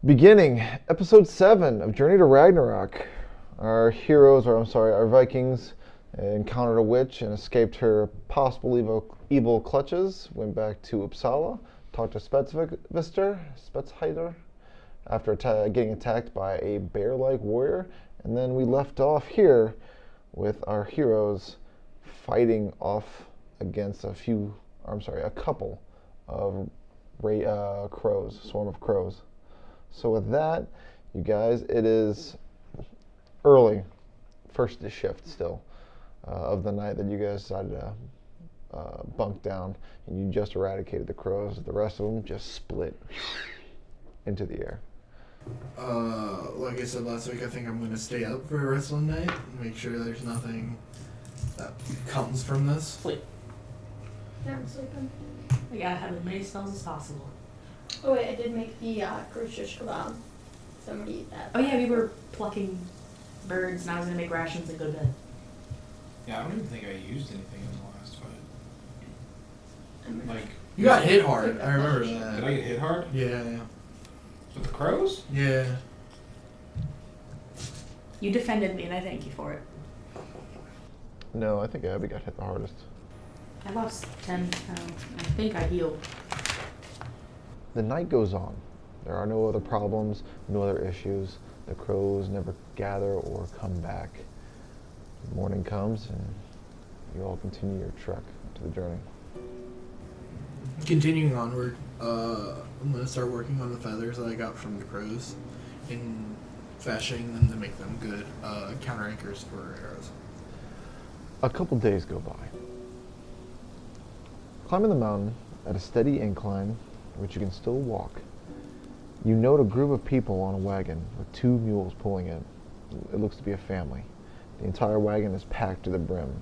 Beginning episode 7 of Journey to Ragnarok. Our Vikings encountered a witch and escaped her possible evil clutches. Went back to Uppsala, talked to Spetshider, after getting attacked by a bear-like warrior, and then we left off here with our heroes fighting off against a couple of swarm of crows. So with that, you guys, it is early, first shift still, of the night that you guys decided to bunk down, and you just eradicated the crows. The rest of them just split into the air. Like I said last week, I think I'm going to stay up for the rest of the night and make sure there's nothing that comes from this. Sleep. Yeah, I'm sleeping. I gotta have as many spells as possible. Oh wait, I did make the shish kebab. Somebody eat that. Oh yeah, we were plucking birds and I was gonna make rations and go to bed. Yeah, I don't even think I used anything in the last fight. Like, You got hit hard, I remember that. did I get hit hard? Yeah. With the crows? Yeah. You defended me and I thank you for it. No, I think Abby got hit the hardest. I lost 10 pounds. I think I healed. The night goes on. There are no other problems, no other issues. The crows never gather or come back. The morning comes and you all continue your trek to the journey. Continuing onward, I'm going to start working on the feathers that I got from the crows and fashioning them to make them good counter anchors for arrows. A couple days go by. Climbing the mountain at a steady incline, which you can still walk, you note a group of people on a wagon with 2 mules pulling it. It looks to be a family. The entire wagon is packed to the brim.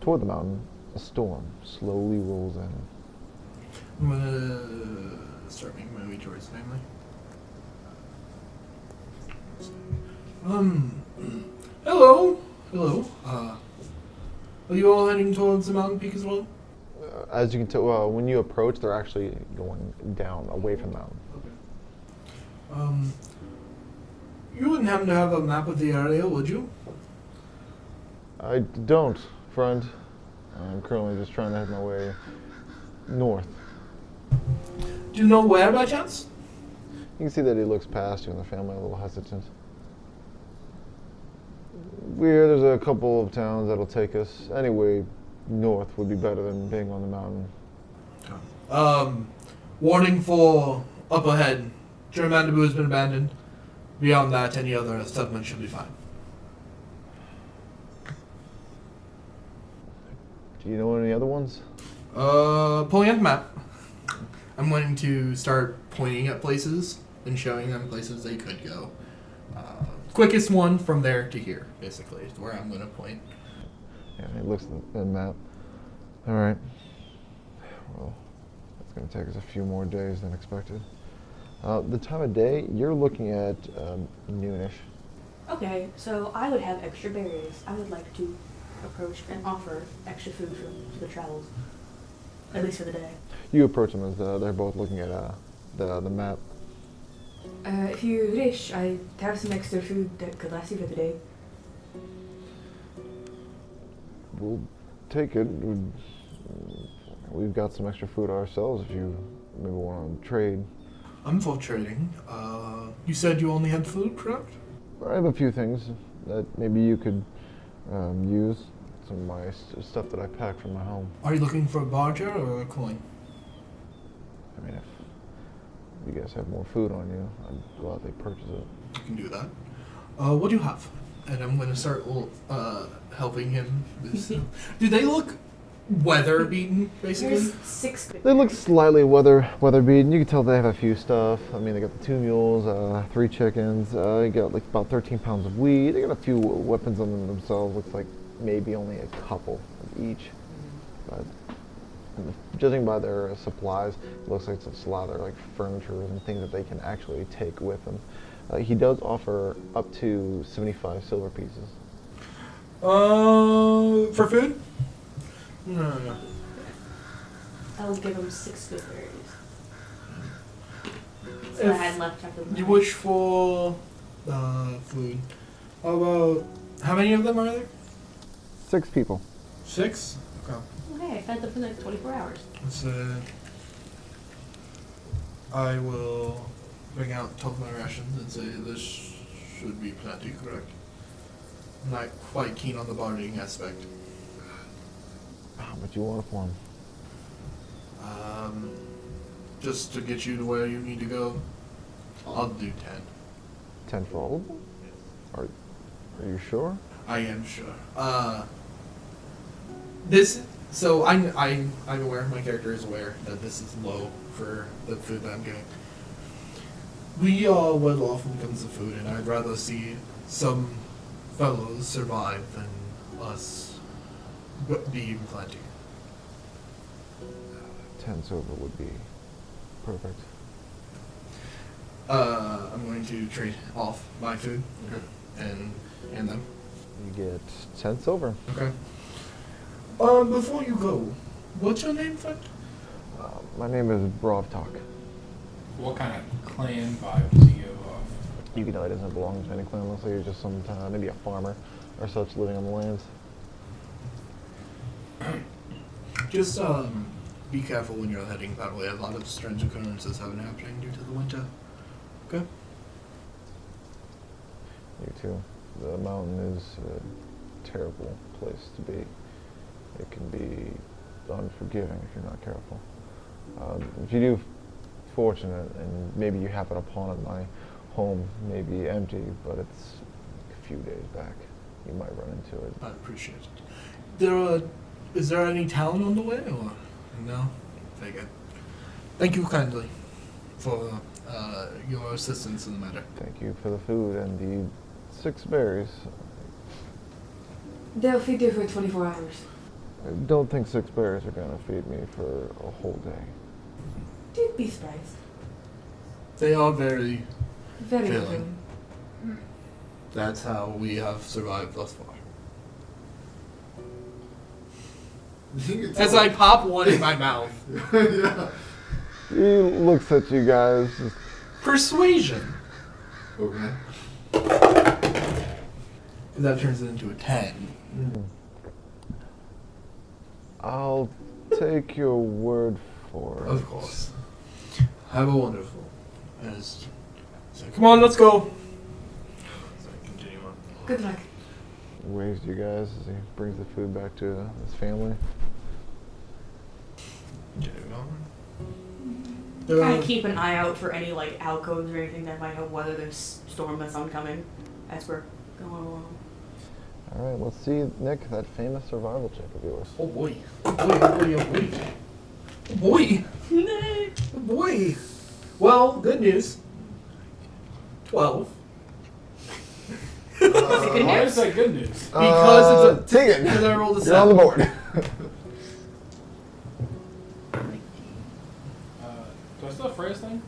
Toward the mountain, a storm slowly rolls in. I'm going to start making my way towards the family. Hello. Are you all heading towards the mountain peak as well? As you can tell, when you approach, they're actually going down, away from the mountain. Okay. You wouldn't happen to have a map of the area, would you? I don't, friend. I'm currently just trying to head my way north. Do you know where by chance? You can see that he looks past you and the family a little hesitant. We hear there's a couple of towns that'll take us. Anyway, north would be better than being on the mountain. Warning for up ahead. Germandabu has been abandoned. Beyond that, any other settlement should be fine. Do you know any other ones? Pulling up the map. I'm wanting to start pointing at places and showing them places they could go. Quickest one from there to here, basically, is where I'm going to point. Yeah, he looks at the map. All right. Well, it's going to take us a few more days than expected. The time of day, you're looking at noonish. Okay, so I would have extra berries. I would like to approach and offer extra food for the travels. At least for the day. You approach them as they're both looking at the map. If you wish, I have some extra food that could last you for the day. We'll take it. We've got some extra food ourselves if you maybe want to trade. I'm for trading. You said you only had food, correct? I have a few things that maybe you could use. Some of my stuff that I packed from my home. Are you looking for a barter or a coin? I mean, if you guys have more food on you, I'd gladly purchase it. You can do that. What do you have? And I'm going to start helping him. Do they look weather beaten, basically? There's 6. They look slightly weather beaten. You can tell they have a few stuff. I mean, they got the 2 mules, 3 chickens. They got like about 13 pounds of wheat. They got a few weapons on them themselves. Looks like maybe only a couple of each. But judging by their supplies, it looks like it's a lot of their like furniture and things that they can actually take with them. He does offer up to 75 silver pieces. For food? No. I'll give him 6 good berries. that I had left after the You night. wish for food. How about, how many of them are there? 6 people. 6? Okay. Okay, I fed them for like 24 hours. So I will bring out top of my rations and say this should be plenty, correct? I'm not quite keen on the bargaining aspect. How much you want for them? Just to get you to where you need to go, I'll do 10. 10 for all of them? Are you sure? I am sure. This. So I'm aware. My character is aware that this is low for the food that I'm getting. We are well off when it comes to food, and I'd rather see some fellows survive than us be in plenty. 10 silver would be perfect. I'm going to trade off my food and them. You get 10 silver. Okay. Before you go, what's your name, friend? My name is Brovtok. What kind of clan vibe does he give off? You can know he doesn't belong to any clan unless you're just some maybe a farmer or such living on the lands. Just be careful when you're heading that way. A lot of strange occurrences have been happening due to the winter. Okay. You too. The mountain is a terrible place to be. It can be unforgiving if you're not careful. If you do fortunate and maybe you happen upon it, my home may be empty, but it's a few days back. You might run into it. I appreciate it. Is there any town on the way, or no? Very good. Thank you kindly for your assistance in the matter. Thank you for the food and the 6 berries. They'll feed you for 24 hours. I don't think 6 berries are gonna feed me for a whole day. You'd be surprised. They are very. Very Filling. good. That's how we have survived thus far. As I pop one in my mouth. Yeah. He looks at you guys. Persuasion. Okay. That turns it into a 10. I'll take your word for it. Of course. Have a wonderful. So, come on, let's go. So I continue on. Good luck. Waves you guys as he brings the food back to his family. Continue I on. keep an eye out for any like alcoves or anything that might help weather this storm that's oncoming as we're going along. All right, let's see, Nick, that famous survival check of yours. Oh boy. Oh boy, oh boy, oh boy. Oh boy. Oh boy. Well, good news. 12. Good Why news. is that good news? Because it's a take it. because I rolled a You're on the 7. board. Do I still have Freya's thing?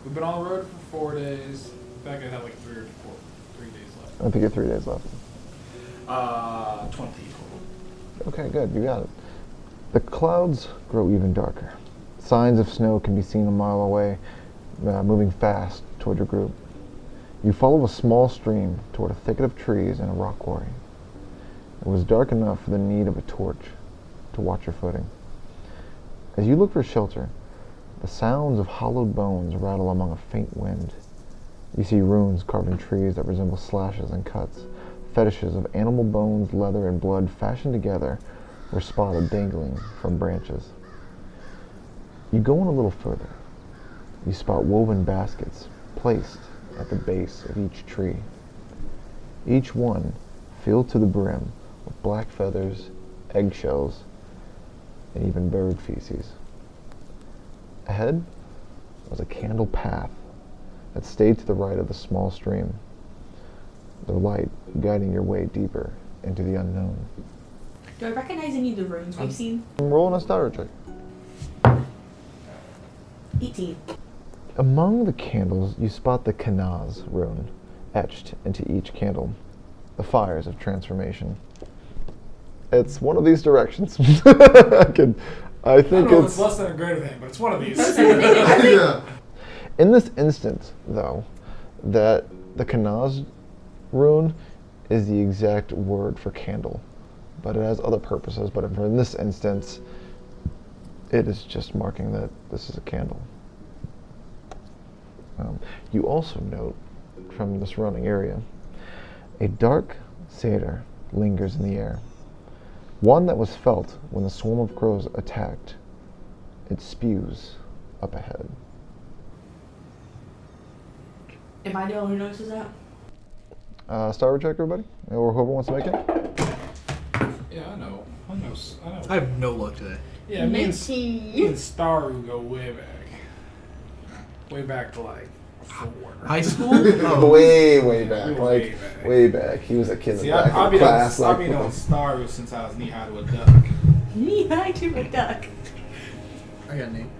We've been on the road for 4 days. In fact, I have like 3 days left. I think you have 3 days left. 20. Okay, good, you got it. The clouds grow even darker. Signs of snow can be seen a mile away, moving fast toward your group. You follow a small stream toward a thicket of trees and a rock quarry. It was dark enough for the need of a torch to watch your footing. As you look for shelter, the sounds of hollowed bones rattle among a faint wind. You see runes carved in trees that resemble slashes and cuts. Fetishes of animal bones, leather, and blood fashioned together were spotted dangling from branches. You go on a little further. You spot woven baskets placed at the base of each tree. Each one filled to the brim with black feathers, eggshells, and even bird feces. Ahead was a candle path that stayed to the right of the small stream, the light guiding your way deeper into the unknown. Do I recognize any of the runes we've seen? I'm rolling a starter check. 18. Among the candles, you spot the Kanaz rune etched into each candle, the fires of transformation. It's one of these directions. I think I don't know if it's it's less than or greater than, but it's one of these. Yeah. In this instance, though, that the Kanaz rune is the exact word for candle, but it has other purposes. But in this instance, it is just marking that this is a candle. You also note from the surrounding area, a dark seder lingers in the air, one that was felt when the swarm of crows attacked. It spews up ahead. Am I the only who notices that? Star check, everybody, or whoever wants to make it. Yeah, I know. I have no luck today. Yeah, me and Minty. Staru go way back. Way back to like 4. High school? Oh. Way back, Way like back. way back. He was a kid in See, the back I've of been class. I've Like, been on Staru since I was knee high to a duck. Knee-high to a duck. I got a name.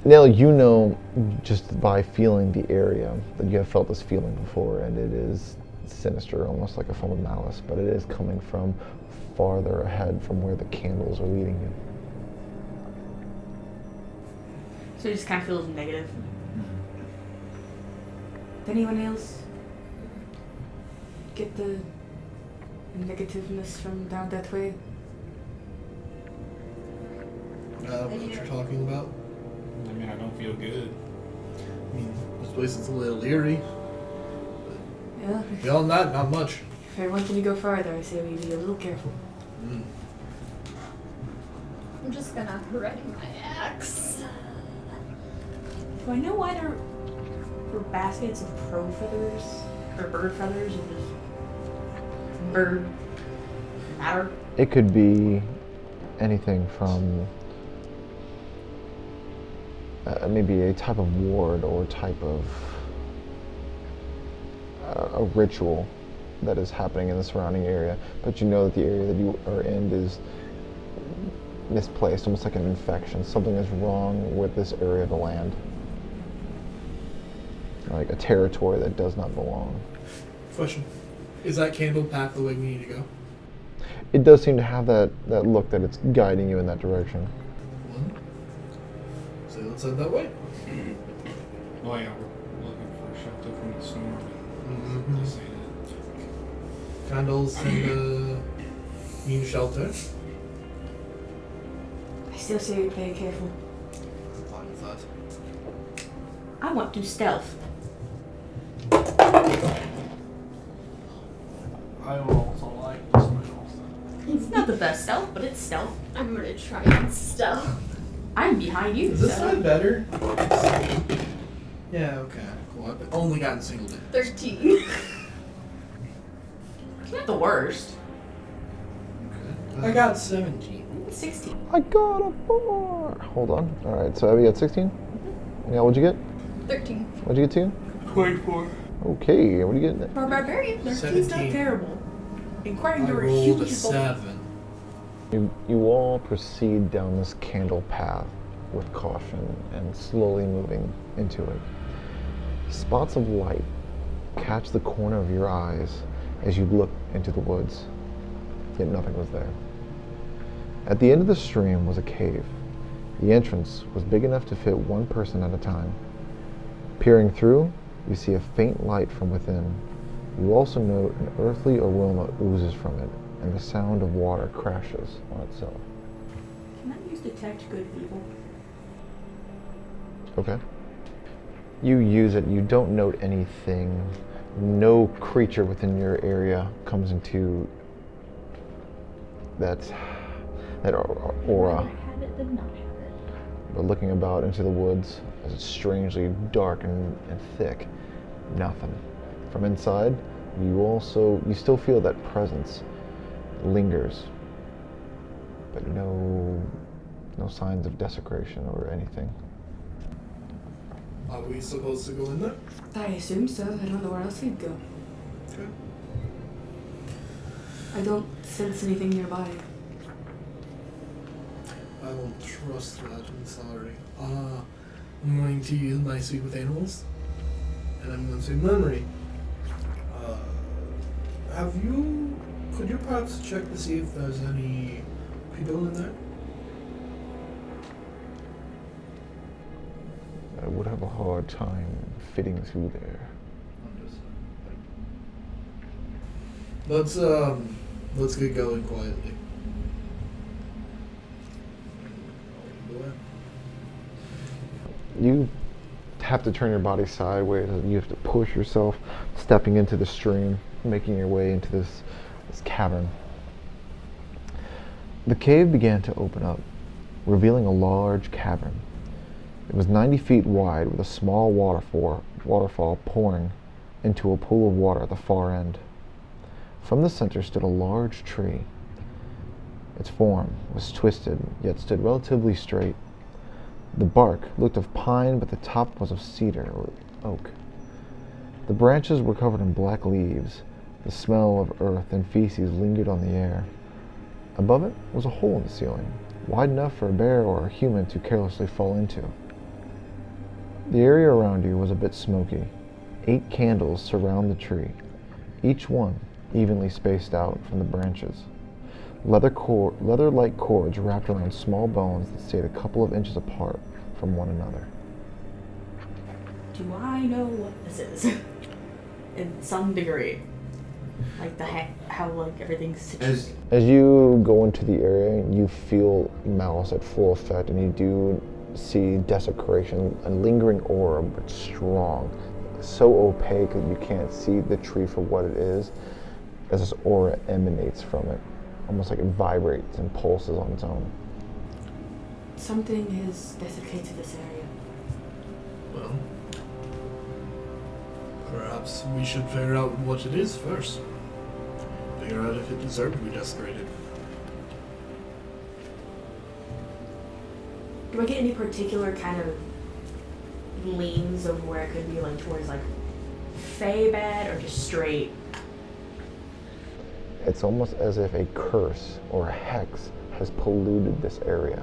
Now you know just by feeling the area that you have felt this feeling before, and it is sinister, almost like a form of malice, but it is coming from farther ahead from where the candles are leading you. So it just kind of feels negative. Did anyone else get the negativeness from down that way? What you're talking about? I mean, I don't feel good. I mean, this place is a little eerie. Yeah. Beyond that, not much. If every once we go farther, I say we be a little careful. Mm. I'm just gonna ready my axe. Do I know why there were baskets of crow feathers or bird feathers and just bird matter? It could be anything from maybe a type of ward or type of a ritual that is happening in the surrounding area, but you know that the area that you are in is misplaced, almost like an infection. Something is wrong with this area of the land, like a territory that does not belong. Question. Is that candle path the way we need to go? It does seem to have that look that it's guiding you in that direction. One. So let's head that way. Oh yeah, we're looking for shelter from the storm. Mm-hmm. Just saying it. Candles and the new shelter. I still say we play careful. I'm fine with that. I want to stealth. I would also like to smell stuff. It's not the best stealth, but it's stealth. I'm gonna try and stealth. I'm behind you. Is this so- side better? Yeah, okay, cool. I've only gotten single damage. 13. It's not the worst. Okay. I got 17. 16. I got a 4. Hold on. All right, so Abby got 16. Yeah, what'd you get? 13. What'd you get, Tia? 24. Okay, what do you get? For a barbarian, 13's not 17. terrible. Inquiring I to a rolled huge a boulder. 7. You all proceed down this candle path with caution and slowly moving into it. Spots of light catch the corner of your eyes as you look into the woods, yet nothing was there. At the end of the stream was a cave. The entrance was big enough to fit one person at a time. Peering through, you see a faint light from within. You also note an earthly aroma oozes from it, and the sound of water crashes on itself. Can I use detect good evil? Okay. You use it, you don't note anything. No creature within your area comes into that aura. Have it, then not have it. But looking about into the woods, as it's strangely dark and thick, nothing. From inside, you still feel that presence lingers, but no signs of desecration or anything. Are we supposed to go in there? I assume so. I don't know where else we'd go. Okay. I don't sense anything nearby. I will trust that, I'm sorry. I'm going to use my sweet with animals, and I'm going to memory. Could you perhaps check to see if there's any people in there? would have a hard time fitting through there. Let's get going quietly. You have to turn your body sideways. You have to push yourself, stepping into the stream, making your way into this cavern. The cave began to open up, revealing a large cavern. It was 90 feet wide with a small waterfall pouring into a pool of water at the far end. From the center stood a large tree. Its form was twisted, yet stood relatively straight. The bark looked of pine, but the top was of cedar or oak. The branches were covered in black leaves. The smell of earth and feces lingered on the air. Above it was a hole in the ceiling, wide enough for a bear or a human to carelessly fall into. The area around you was a bit smoky. 8 candles surround the tree, each one evenly spaced out from the branches. Leather-like cords wrapped around small bones that stayed a couple of inches apart from one another. Do I know what this is? In some degree. Like how like everything's situated. As you go into the area, you feel malice at full effect, and you do see desecration, a lingering aura, but strong. So opaque that you can't see the tree for what it is, as this aura emanates from it. Almost like it vibrates and pulses on its own. Something has desiccated this area. Well, perhaps we should figure out what it is first. Figure out if it deserved to be desecrated. Do I get any particular kind of leans of where it could be like towards like fey bad or just straight? It's almost as if a curse or a hex has polluted this area.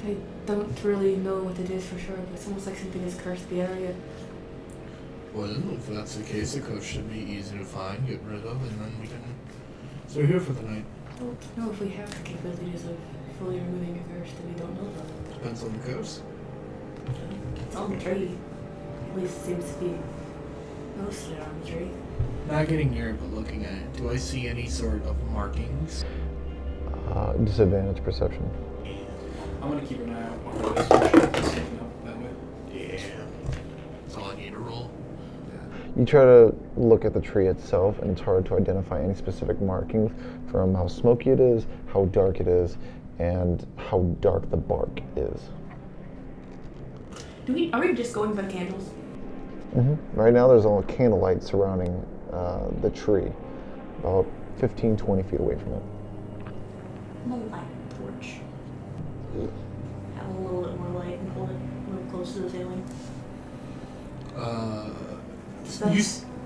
I don't really know what it is for sure, but it's almost like something has cursed the area. Well, if that's the case, the coast should be easy to find, get rid of, and then we can stay here for the night. I don't know if we have the capabilities of fully removing a curse that we don't know about. Depends on the coast. It's on the tree. At least it seems to be mostly on the tree. Not getting near it, but looking at it, do I see any sort of markings? Disadvantage perception. I'm gonna keep an eye out on this one. Sneaking up that way. Yeah. That's all I need to roll. You try to look at the tree itself, and it's hard to identify any specific markings from how smoky it is, how dark it is, and how dark the bark is. Are we just going by the candles? Right now there's all candlelight surrounding the tree, about 15-20 feet away from it. I'm gonna light a torch. Have a little bit more light and hold it a little closer to the ceiling.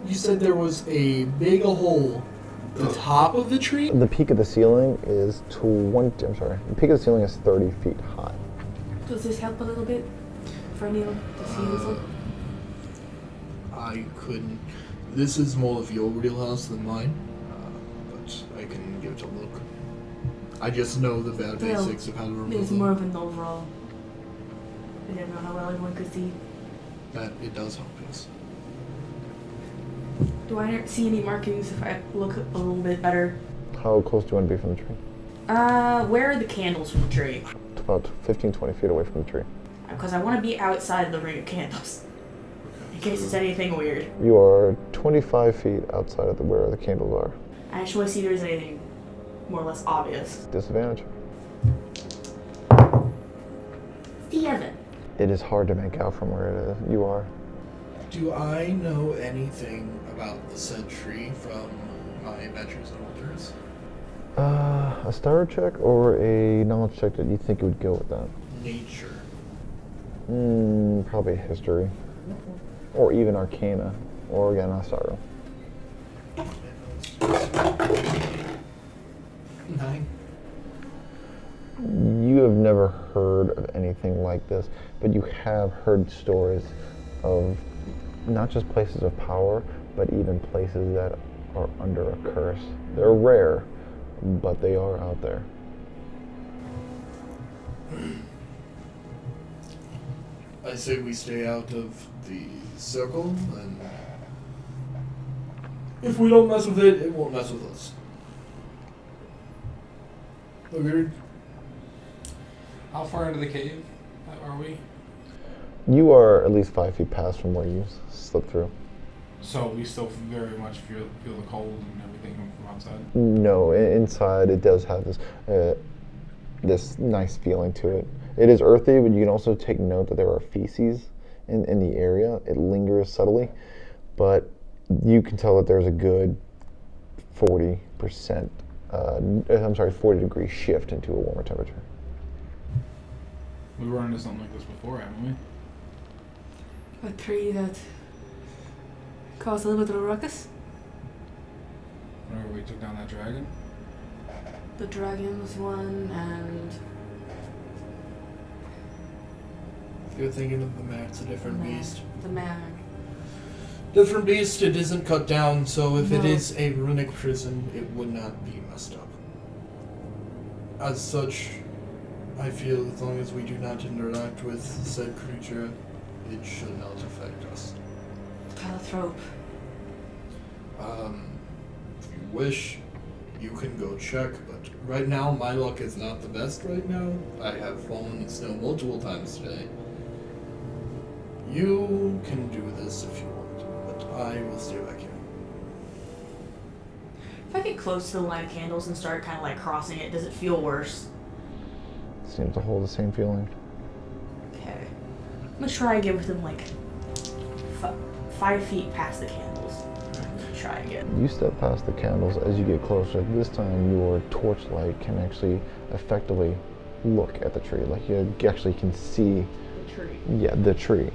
You said there was a big hole at the top of the tree? The peak of the ceiling is the peak of the ceiling is 30 feet high. Does this help a little bit for anyone to see this one? I couldn't. This is more of your wheelhouse than mine, but I can give it a look. I just know the bad basics of how to remove It's them. more of an overall. I didn't know how well everyone could see. That it does help, yes. Do I see any markings if I look a little bit better? How close do you want to be from the tree? Where are the candles from the tree? About 15-20 feet away from the tree. Because I want to be outside of the ring of candles. In case it's anything weird. You are 25 feet outside of where the candles are. I just want to see if there's anything more or less obvious. Disadvantage. 7. It is hard to make out from where you are. Do I know anything about the said tree from my adventures in Altars? A star check or a knowledge check that you think would go with that? Nature. Probably history. Or even arcana. Or again, a star roll. 9. You have never heard of anything like this, but you have heard stories of not just places of power, but even places that are under a curse. They're rare, but they are out there. I say we stay out of the circle, and if we don't mess with it, it won't mess with us. Agreed? How far into the cave are we? You are at least 5 feet past from where you slipped through. So we still very much feel the cold and everything from outside? No, inside it does have this nice feeling to it. It is earthy, but you can also take note that there are feces in the area. It lingers subtly, but you can tell that there's a good 40 degree shift into a warmer temperature. We run into something like this before, haven't we? A tree that caused a little bit of a ruckus. Whenever we took down that dragon? The dragon was one, and You're thinking of the man. It's a different beast. the man. Different beast. It isn't cut down, so if it No. is a runic prison, it would not be messed up. As such, I feel as long as we do not interact with said creature, it should not affect us. Calathrope. If you wish, you can go check, but right now my luck is not the best right now. I have fallen in snow multiple times today. You can do this if you want, but I will stay back here. If I get close to the line of candles and start kind of like crossing it, does it feel worse? Seems to hold the same feeling. Okay. I'm gonna try and get within like 5 feet past the candles. Try again. You step past the candles as you get closer. This time your torchlight can actually effectively look at the tree. Like you actually can see, The tree. yeah, the tree.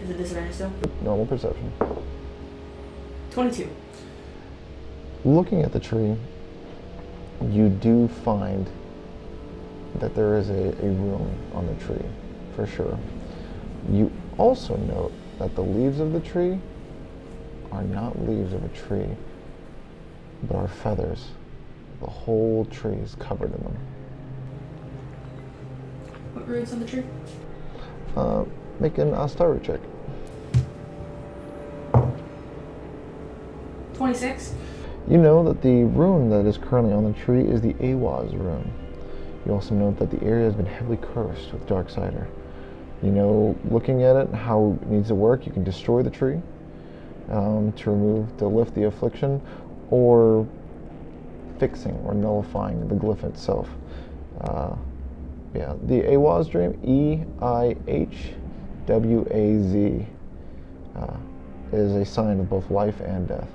Is it disadvantage still? Normal perception. 22. Looking at the tree, you do find that there is a rune on the tree, for sure. You also note that the leaves of the tree are not leaves of a tree, but are feathers. The whole tree is covered in them. What rune's on the tree? Make an Astara check. 26. You know that the rune that is currently on the tree is the Awaz rune. You also note that the area has been heavily cursed with Darksider. You know, looking at it, how it needs to work, you can destroy the tree to lift the affliction, or fixing or nullifying the glyph itself. Yeah, the Awaz dream, EIHWAZ, is a sign of both life and death.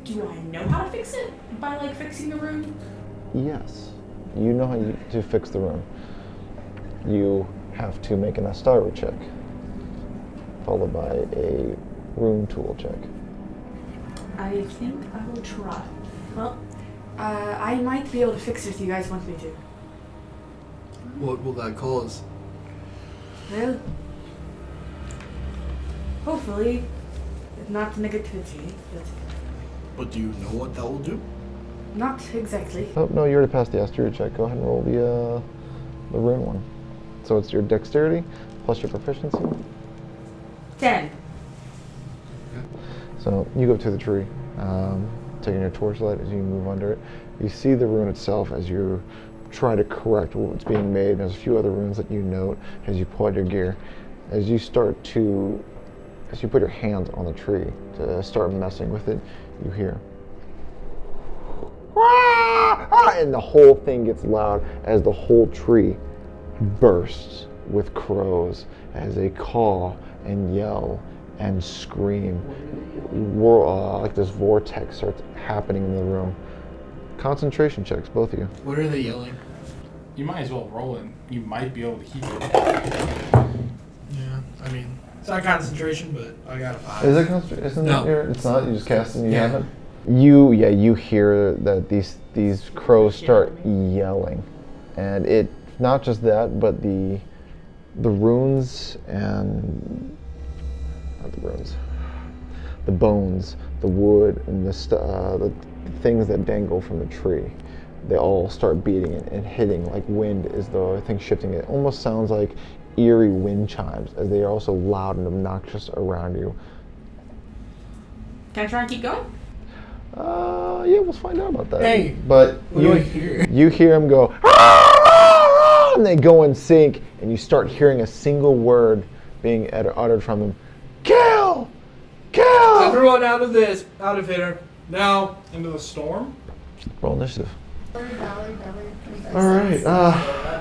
Do I know how to fix it by like fixing the rune? Yes, you know how to fix the rune. You have to make an Astara check, followed by a rune tool check. I think I will try. Well, I might be able to fix it if you guys want me to. What will that cause? Well, hopefully, not negativity, but But do you know what that will do? not exactly. Oh, no, you already passed the Astara check. Go ahead and roll the rune one. So it's your dexterity plus your proficiency. 10. So you go to the tree, taking your torchlight as you move under it. You see the rune itself as you try to correct what's being made. There's a few other runes that you note as you pull out your gear. As you put your hands on the tree to start messing with it, you hear, and the whole thing gets loud as the whole tree bursts with crows as they caw and yell and scream. Like this vortex starts happening in the room. Concentration checks, both of you. What are they yelling? You might as well roll in. You might be able to keep it. Yeah, I mean, it's not concentration, but I got a 5. Is it concentration? Isn't No. it's not. You just cast and you Yeah. have it. You hear that these crows start yelling, and it not just that, but the runes and not the runes, the bones, the wood, and the things that dangle from the tree. They all start beating it and hitting like wind as though things shifting. It almost sounds like eerie wind chimes as they are also loud and obnoxious around you. Can I try and keep going? Yeah, we'll find out about that. Hey, but what do I hear? You hear them go, "Ah!" and they go in sync, and you start hearing a single word being uttered from them. Kill! Kill! Everyone out of here. Now. Into the storm? Roll initiative. $1, All right.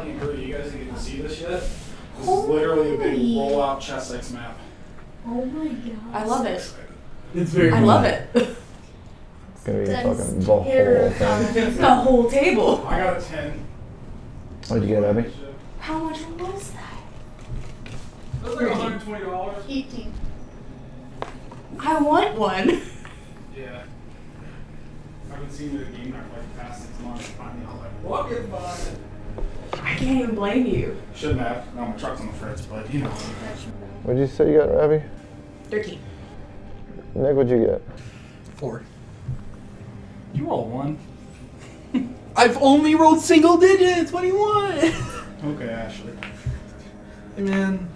You guys didn't see this yet? This is literally a big roll-out chess X map. Oh my god. I love it. It's very I love it. It's gonna be That's fucking the whole thing. terrifying. The whole table. I got a 10. What'd you get, Abby? How much was that? That was like $120. 18. I want one. Yeah. I haven't seen the game for like the past 6 months. Finally, I was like, what if I... I can't even blame you. Shouldn't have. No, my truck's on the fritz, but you know. What'd you say you got, Abby? 13. Nick, what'd you get? 4. You roll 1. I've only rolled single digits. What do you want? Okay, Ashley. Hey, man,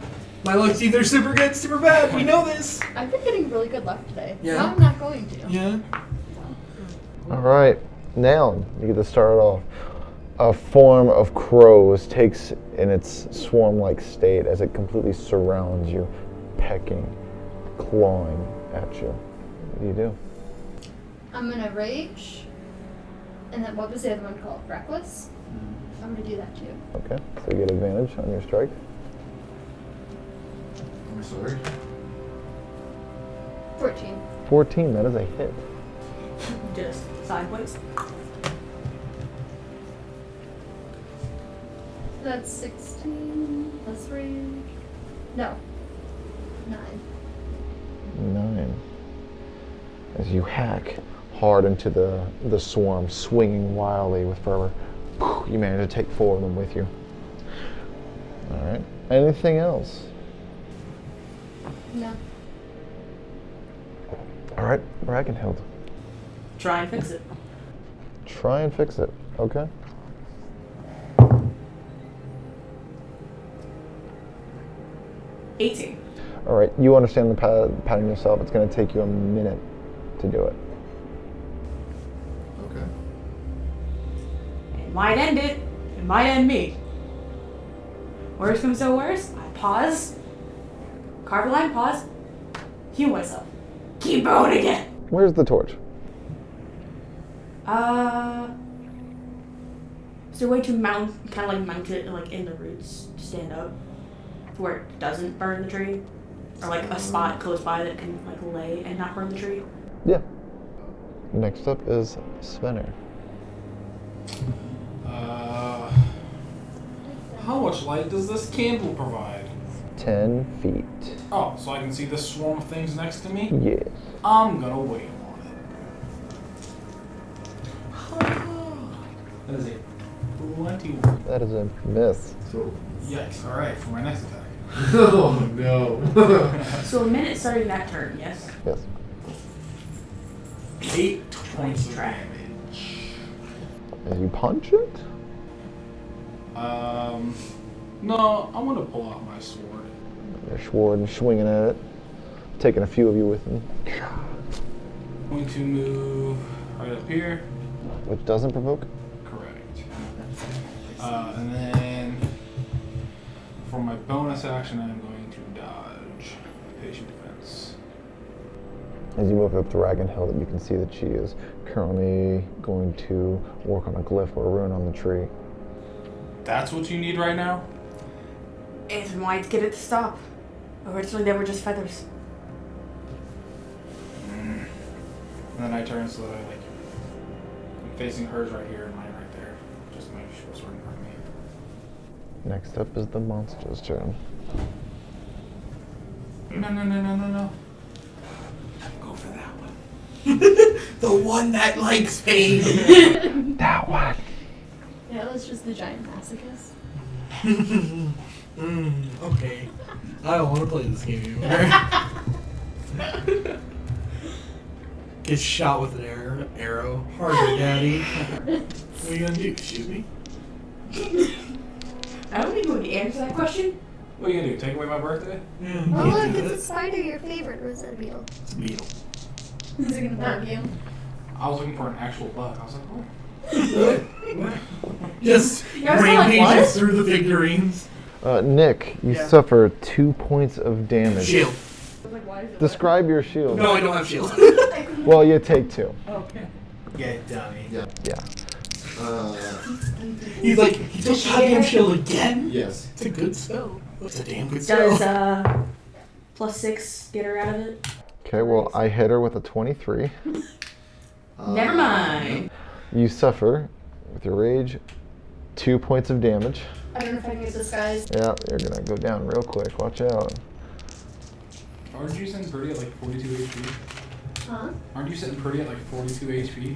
my luck's either super good, super bad. We know this. I've been getting really good luck today. Yeah. Now I'm not going to. Yeah. All right, now you get to start it off. A form of crows takes in its swarm-like state as it completely surrounds you, pecking, clawing at you. What do you do? I'm gonna rage. And then what was the other one called? Reckless? I'm gonna do that too. Okay, so you get advantage on your strike. I'm sorry. 14. 14, that is a hit. Just sideways. That's 16 plus rage. No. 9. 9. As you hack hard into the swarm, swinging wildly with fervor, you manage to take 4 of them with you. All right. Anything else? No. All right, Ragnhild. Try and fix it. Try and fix it. Okay. $18. All right. You understand the pattern yourself. It's going to take you a minute to do it. Okay. It might end it. It might end me. Worst comes to worst, I pause. Carve a line, pause. Heal myself. Keep going again. Where's the torch? Is there a way to mount it like in the roots to stand up, where it doesn't burn the tree, or like a spot close by that can like lay and not burn the tree? Yeah. Next up is Svenner. How much light does this candle provide? 10 feet. Oh, so I can see this swarm of things next to me? Yes. I'm gonna wait on it. That is a 21. That is a miss. So. Yikes, alright, for my next attack. Oh no. So a minute starting that turn, yes? Yes. 8 points of Track. damage. As you punch it? No, I'm gonna pull out my sword. Your sword and swinging at it. Taking a few of you with him. Going to move right up here. Which doesn't provoke? Correct. And then for my bonus action, I'm going to dodge patient defense. As you move up to Ragnhild, you can see that she is currently going to work on a glyph or a rune on the tree. That's what you need right now? It might get it to stop. Originally they were just feathers. And then I turn so that I'm facing hers right here and mine right there. Just make sure it's right in front of me. Next up is the monster's turn. No. Go for that one. The one that likes pain. That one! Yeah, it was just the giant masochist. Okay. I don't want to play this game anymore. Get shot with an arrow. Harder, daddy. What are you gonna do? Shoot me? I don't think we would answer that question. What are you gonna do? Take away my birthday? Yeah, Oh, can't look, do it's a that. spider, your favorite. Or is that a beetle? It's a beetle. Is it gonna bug you? I was looking for an actual bug. I was like, oh. Just Yeah, I was like, rampages what? through the figurines. Nick, you Yeah. suffer 2 points of damage. Shield. Describe your shield. No, I don't have shield. Well, you take 2. Okay. Yeah, dummy. Yeah. Yeah. He's like, he took goddamn shield again? Yes. It's a good spell. It's a damn good spell. Does +6 get her out of it? Okay, well, I hit her with a 23. Never mind. You suffer, with your rage, 2 points of damage. I don't know if I can get disguise. Yeah, you're gonna go down real quick. Watch out. Aren't you sitting pretty at like 42 HP? Huh? Aren't you sitting pretty at like 42 HP?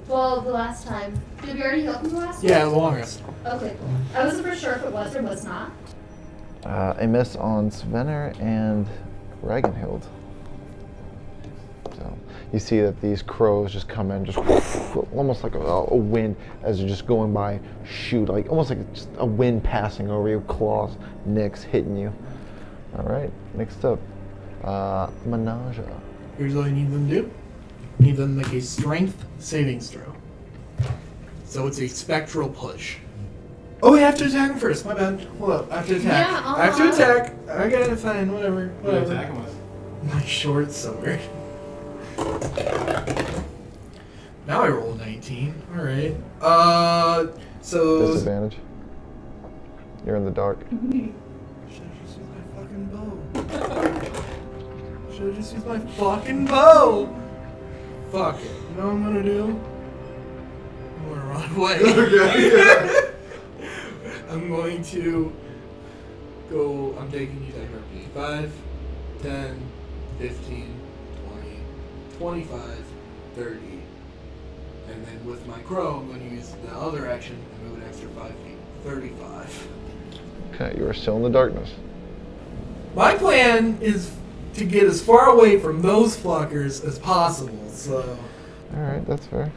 Well, the last time. Did we already help him last Yeah, time? the long rest. Okay, cool. I wasn't for sure if it was or was not. A miss on Svenner and Ragnhild. So you see that these crows just come in, just almost like a wind as they're just going by, shoot, like almost like just a wind passing over you, claws, nicks hitting you. All right, next up, Menage. Here's what I need them to do. Need them to make a strength savings throw. So it's a spectral push. Oh, I have to attack him first. My bad. Hold up. I have to attack. Yeah, I have to attack. I got it. Fine. Whatever. What are you Whatever. attacking with? My short sword. Now I roll a 19. All right. So. Disadvantage. You're in the dark. Should have just used my fucking bow. Should have just used my fucking bow. Fuck it. You know what I'm gonna do? I'm gonna run away. Okay. I'm going to go. I'm taking you that RPG. 5, 10, 15, 20, 25, 30. And then with my crow, I'm going to use the other action and move an extra 5 feet. 35. Okay, you are still in the darkness. My plan is to get as far away from those fuckers as possible, so. All right, that's fair.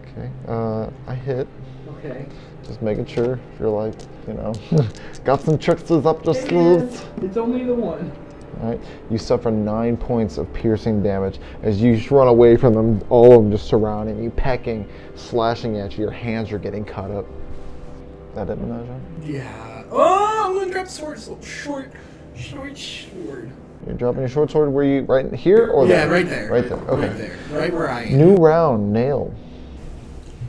Okay, I hit. Okay. Just making sure if you're like, you know, got some tricks up your sleeves. It's only the one. All right, you suffer 9 points of piercing damage as you just run away from them. All of them just surrounding you, pecking, slashing at you. Your hands are getting cut up. Is that it, Menage? Yeah. Oh, I'm gonna drop the sword. Short sword. You're dropping your short sword. Were you right here or Yeah, there? right there. Right there. Okay. Right there. Right where I am. New round, nail.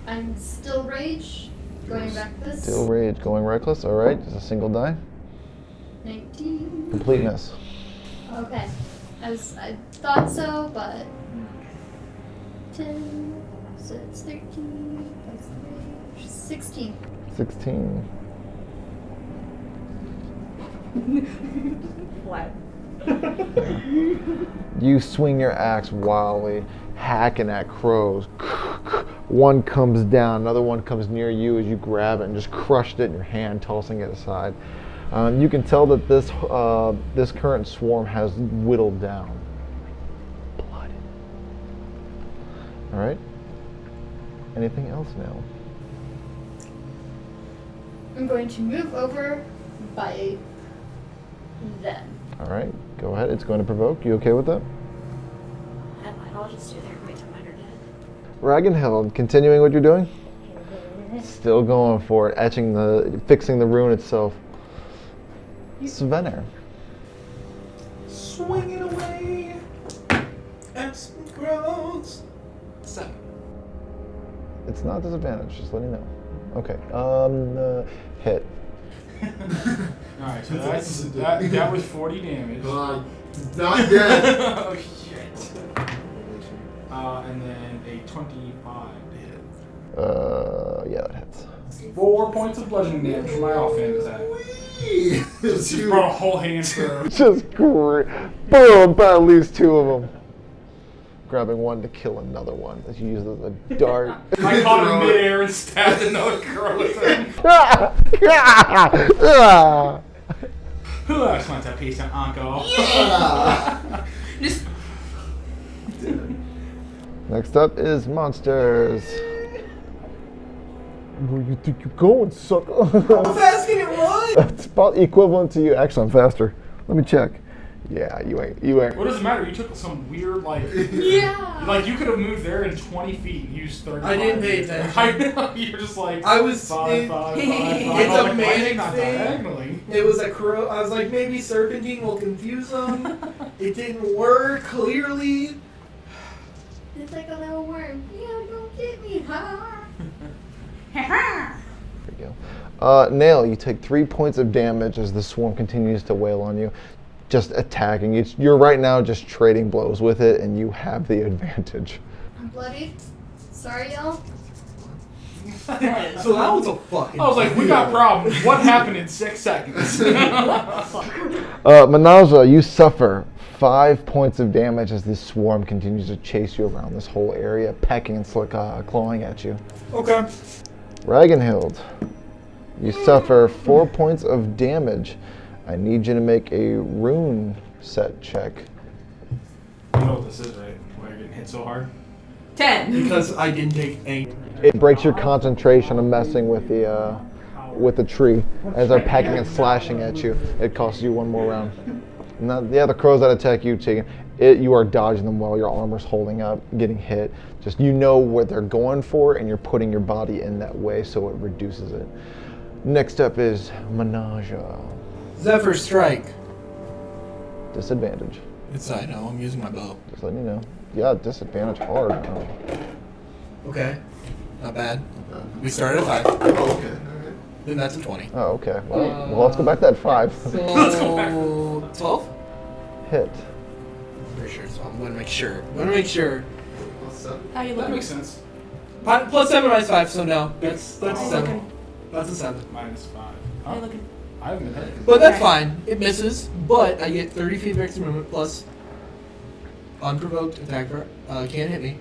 I'm still rage. Going reckless. Still rage, going reckless. All right, just a single die. 19. Completeness. Okay. As I thought so, but 10. So it's 13 plus 3, 16. 16. Flat. You swing your axe wildly, hacking at crows. One comes down, another one comes near you as you grab it and just crushed it in your hand, tossing it aside. You can tell that this current swarm has whittled down. Blood. All right. Anything else now? I'm going to move over by them. All right. Go ahead. It's going to provoke. You okay with that? I'll just do there and wait till mine are dead. Ragnhild, continuing what you're doing? Still going for it, fixing the rune itself. Svenner. Swinging away at some crows. 7. It's not disadvantage, just letting you know. Okay. Hit. Alright, so that was 40 damage. Not yet. Oh shit. And then a 25 to hit. Yeah, that hits. 4 points of bludgeoning damage from my offhand attack. Just brought a whole hand through. Just great. Boom! About at least 2 of them. Grabbing one to kill another one as you use a dart. I caught him midair and stabbed another girl with him. Who else wants a piece of uncle? Just Next up is monsters. Where you think you're going, sucker? How fast can it run? That's about equivalent to you. Actually, I'm faster. Let me check. Yeah, you ain't. What does it matter? You took some weird, like... Yeah. Like, you could have moved there in 20 feet and used 35. I didn't pay attention. I know. You're just like... I was... Five. It's a manic not thing. diagonally. It was a crow. I was like, maybe serpentine will confuse them. It didn't work, clearly. It's like a little worm. Yeah, don't get me. Ha. There you go. Nail, you take 3 points of damage as the swarm continues to wail on you. Just attacking. You're right now just trading blows with it, and you have the advantage. I'm bloody. Sorry, y'all. So that was a fucking... I was like, we got problems. What happened in 6 seconds? Menaja, you suffer 5 points of damage as this swarm continues to chase you around this whole area, pecking and clawing at you. Okay. Ragnhild, you suffer 4 points of damage. I need you to make a rune set check. You know what this is, right? Why you're getting hit so hard? 10. Because I didn't take any... It breaks your concentration of messing with the tree as they're pecking and slashing at you. It costs you 1 more round. Now, the other crows that attack you, you are dodging them while your armor's holding up, getting hit. Just you know what they're going for, and you're putting your body in that way, so it reduces it. Next up is Menaja. Zephyr Strike. Disadvantage. It's I know, I'm using my bow. Just letting you know. Yeah, disadvantage hard. Okay. Not bad. We started at 5. Oh, okay. All right. Then that's a 20. Oh, okay. Well, let's go back to that 5. So 12? Hit. Pretty sure. So I'm gonna make sure. Make sure. How you That looking? makes sense. Plus 7 minus 5, so no. That's How a you 7. looking? That's a 7. -5. How you looking? I haven't been hit. But that's Okay. fine. It misses, but I get 30 feet of extra movement plus unprovoked attack. Can't hit me.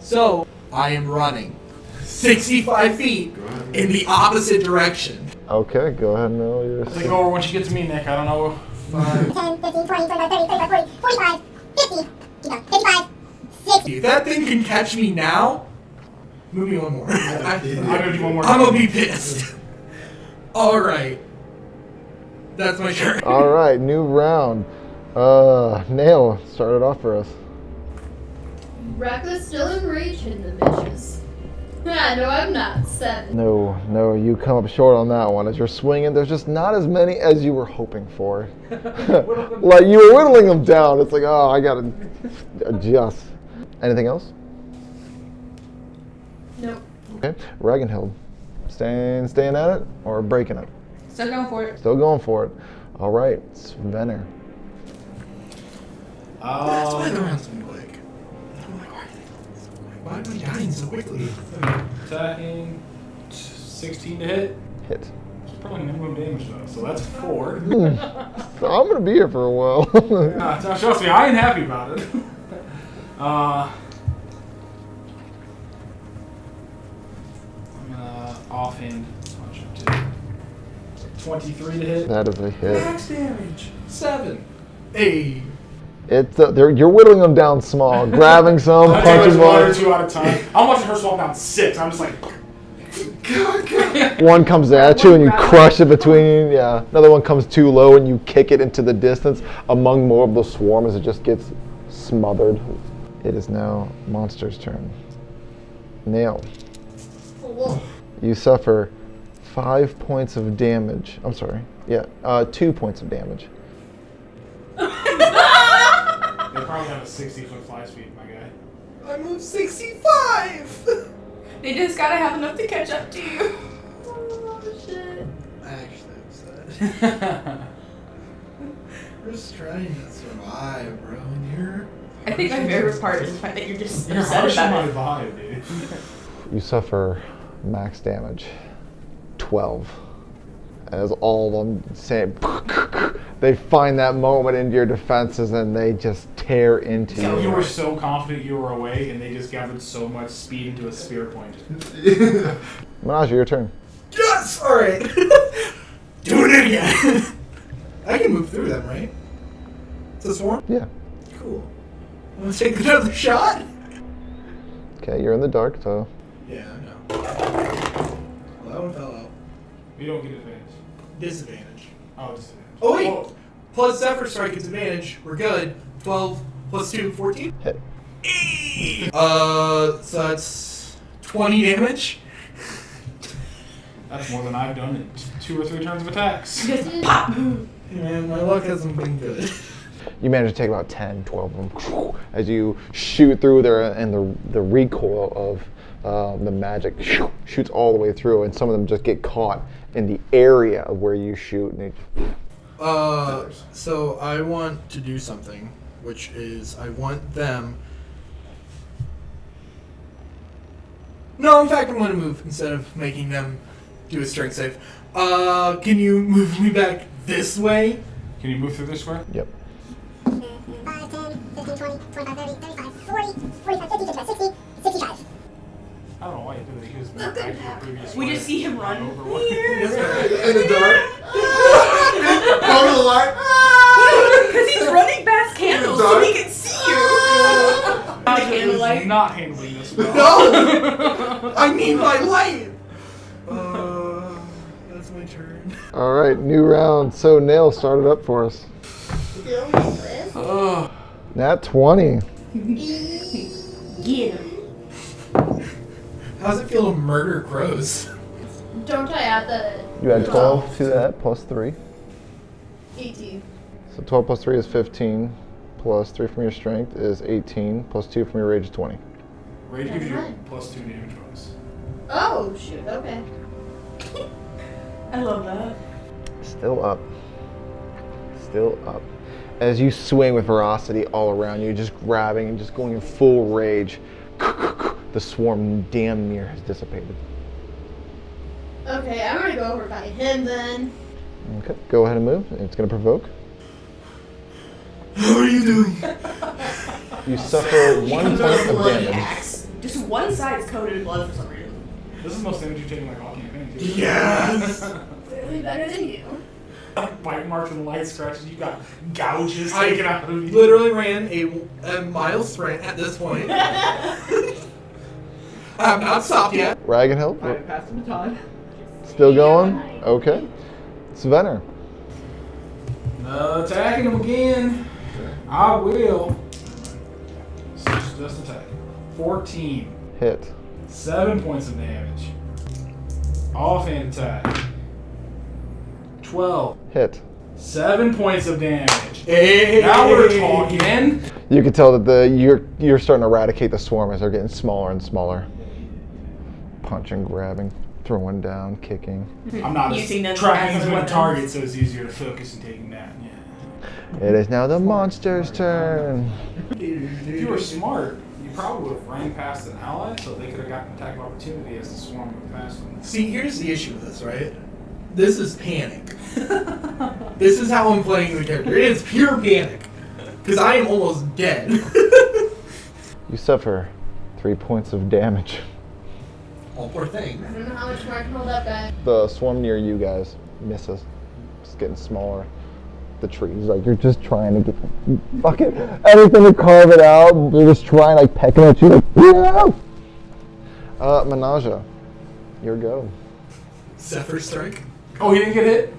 So I am running 65 feet in the opposite direction. Okay, go ahead and roll your... Take over once you get to me, Nick. I don't know. 5. 10, 15, 20, 25, 30, 35, 40, 45, 50, 55, 60. If that thing can catch me now, move me 1 more. I'm gonna do one more. I'm gonna be pissed. All right. That's my turn. All right, new round. Nail, start it off for us. Reckless still enraged in the bitches. I know I'm not 7. No, you come up short on that one. As you're swinging, there's just not as many as you were hoping for. Like, you were whittling them down. It's like, oh, I gotta adjust. Anything else? Nope. Okay, Ragnhild. Staying at it or breaking it? Still going for it. Still going for it. All right, Svenner. That's why the round's been quick. I'm like, why am I dying so quickly? Attacking 16 to hit. Hit. It's probably minimum damage though, so that's 4. So I'm gonna be here for a while. No, trust me, I ain't happy about it. I'm gonna offhand punch him too. 23 to hit. That is a hit. Max damage 7. Hey. It's you're whittling them down small, grabbing some, I punching one or one. 2 at a time. I'm watching her swap down 6. I'm just like, One comes at you and you crush it between. Yeah, another one comes too low and you kick it into the distance among more of the swarm as it just gets smothered. It is now Monster's turn. Nail. Whoa. You suffer 5 points of damage. I'm sorry. Yeah, 2 points of damage. they probably have a 60-foot fly speed, my guy. I moved 65! They just gotta have enough to catch up to you. Oh, shit. Actually upset. We're just trying to survive, bro, and you're... I think my favorite part is the fact that you're just You're upset harshing about my it. vibe, dude. You suffer max damage. 12. As all of them say, they find that moment into your defenses and they just tear into you. You were so confident you were away, and they just gathered so much speed into a spear point. Menaja, your turn. Yes! Alright. Doing it again! I can move through them, right? It's a swarm? Yeah. Cool. Want to take another shot? Okay, you're in the dark, so Yeah, I know. one fell out. You don't get advantage. Disadvantage. Oh, disadvantage. Oh wait! Plus Zephyr Strike is advantage. We're good. 12 plus 2, 14. Hit. So that's 20 damage. That's more than I've done in 2 or 3 turns of attacks. Man, my luck hasn't been good. You manage to take about 10, 12 of them as you shoot through there, and the recoil of the magic shoots all the way through, and some of them just get caught in the area of where you shoot. And So I want to do something, which is I want them. No, in fact, I'm going to move instead of making them do a strength save. Can you move me back this way? Can you move through this square? Yep. 5, 10, 15, 20, 25, 30, 35, 40, 45, 50, 55, 60, 65. I don't know why you did that. He was Look back at to that. the previous We square. just see him run. Over one. In the dark. Over the light. Because he's running past candles so he can see you. Not a He was candlelight. not handling this well. No! I need my light! That's my turn. All right, new round. So Nail started up for us. Ugh. Nat 20. Get him. How's it feel to murder crows? Don't I add the You add 12 to that, plus 3. 18? So 12 plus 3 is 15, plus 3 from your strength is 18, plus 2 from your rage is 20. Rage gives you Never plus 2 damage bonus. Oh, shoot, okay. I love that. Still up. Still up. As you swing with ferocity all around you, just grabbing and just going in full rage, the swarm damn near has dissipated. Okay, I'm gonna go over by him then. Okay, go ahead and move. It's going to provoke. How are you doing? You suffer 1 point of Bloody damage. axe. Just one side's coated in blood for some reason. This is the most damage you've taken like all campaign, too. Yes! Clearly better than you. Bite marks and light scratches. You got gouges I taken out of you. literally ran a mile sprint at this point. I have not stopped yet. Ragnhild, Alright, pass the baton. still going? Okay. Svenner. Attacking him again. I will. Just attack. 14. Hit. 7 points of damage. Offhand attack. 12. Hit. 7 points of damage. Hey. Now we're talking. You can tell that you're starting to eradicate the swarm as they're getting smaller and smaller. Punching, grabbing, throwing down, kicking. I'm not Using them tracking as as many weapons. targets, so it's easier to focus and taking that. Yeah. It is now the monster's turn. If you were smart, you probably would have ran past an ally, so they could have gotten an attack of opportunity as the swarm went past them. See, here's the issue with this, right? This is panic. This is how I'm playing the character. It is pure panic. Because I am almost dead. You suffer 3 points of damage. Oh, poor thing. I don't know how much more I can hold up, guys. The swarm near you guys misses. It's getting smaller. The trees, like you're just trying to get fucking everything to carve it out. They're just trying, like pecking at you, like yeah. Menaja, your go. Zephyr Strike. Oh, you didn't get hit?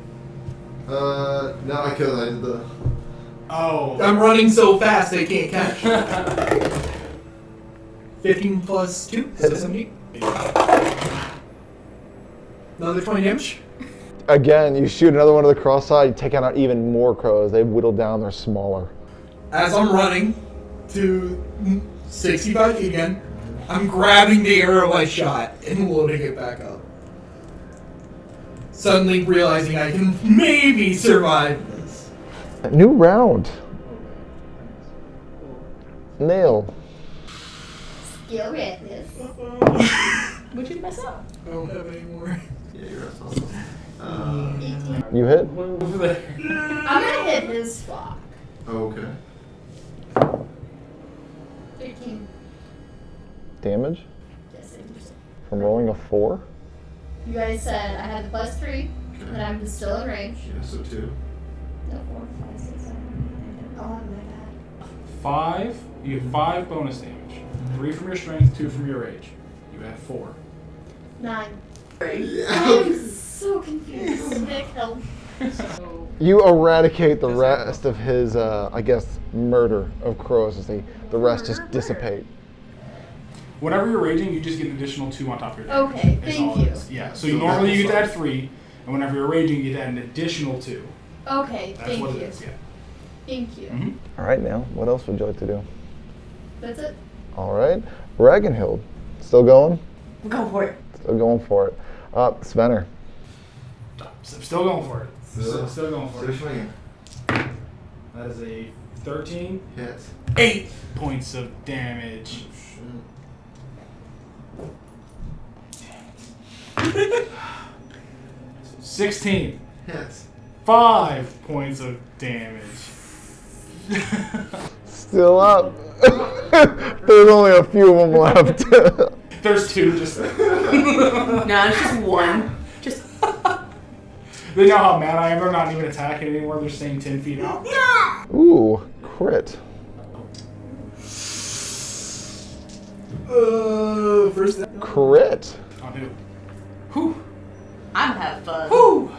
No, I killed. I did the. Oh. I'm running so fast they can't catch. 15 plus 2, so 17. Another 20 damage. Again, you shoot another one to the cross side. You take out even more crows. They whittle down. They're smaller. As I'm running to 65 feet again, I'm grabbing the arrow I shot and loading it back up. Suddenly realizing I can maybe survive this. New round. Nail. Skill redness. What'd you mess up? I don't have any more. Yeah, you're awesome. 18. You hit. Over there. I'm gonna hit his flock. Okay. 13. Damage Yes, from rolling a 4. you guys said I had the plus 3, and I'm still in range. Yeah, so 2. No, 4, 5, 6, 7, 8, 9, 10. Oh, my bad. 5. You get 5 bonus damage. 3 from your strength, 2 from your rage. You have 4. 9. I'm so confused. Nick, help. You eradicate the rest of his, I guess, murder of crows as the rest just dissipate. Whenever you're raging, you just get an additional 2 on top of your damage. Okay, Is thank all it you. is. Yeah, so normally you get to add 3, and whenever you're raging, you get to add an additional 2. Okay, That's thank what you. it is, yeah. Thank you. Mm-hmm. All right, now, what else would you like to do? That's it. All right, Ragnhild, still going? Go for it. Still going for it. Svenner. Still going for it. Still going for Still it. swinging. That is a 13. Hits. 8 points of damage. 16. Hits. 5 points of damage. Still up. There's only a few of them left. There's 2 just. No, it's just one. Just. They know how mad I am. They're not even attacking anymore. They're staying 10 feet out. Ooh, crit. First. Crit. On who? Whew. I'm having fun. Whew.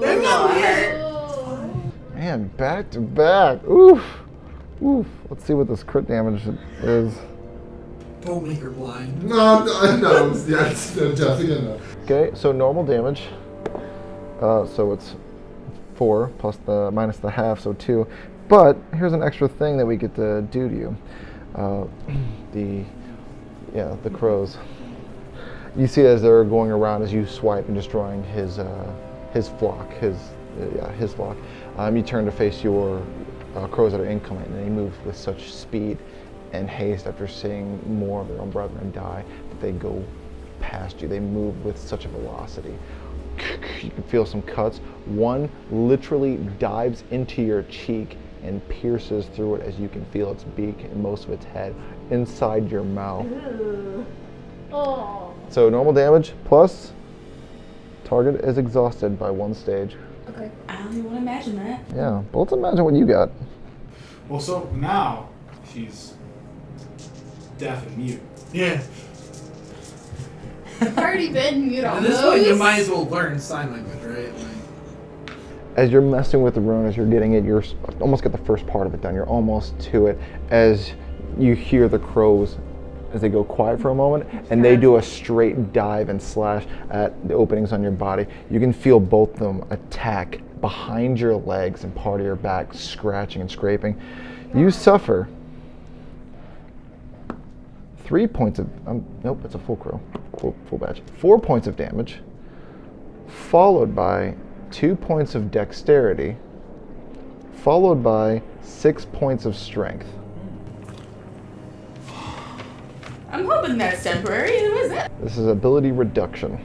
That's not hurt. Oh. Man, back to back. Oof. Oof. Let's see what this crit damage is. Don't make her blind. No, yeah, it's definitely no. Okay, so normal damage. So it's 4 plus the minus the half, so 2. But here's an extra thing that we get to do to you. The crows. You see as they're going around as you swipe and destroying his flock, his flock. You turn to face your crows that are incoming, and they move with such speed and haste after seeing more of their own brethren die that they go past you. They move with such a velocity. You can feel some cuts. One literally dives into your cheek and pierces through it as you can feel its beak and most of its head inside your mouth. Oh. So normal damage plus target is exhausted by 1 stage. Okay. I don't even want to imagine that. Yeah, but let's imagine what you got. Well, so now she's deaf and mute. Yeah. I've already been mute on At this point, you those. might as well learn sign language, right? Like, As you're messing with the rune, as you're getting it, you're almost got the first part of it done. You're almost to it as you hear the crows as they go quiet for a moment, and they do a straight dive and slash at the openings on your body. You can feel both of them attack behind your legs and part of your back, scratching and scraping. You suffer 3 points of, nope, it's a full crow, full batch. 4 points of damage, followed by 2 points of dexterity, followed by 6 points of strength. I'm hoping that's temporary. Who is it? This is ability reduction.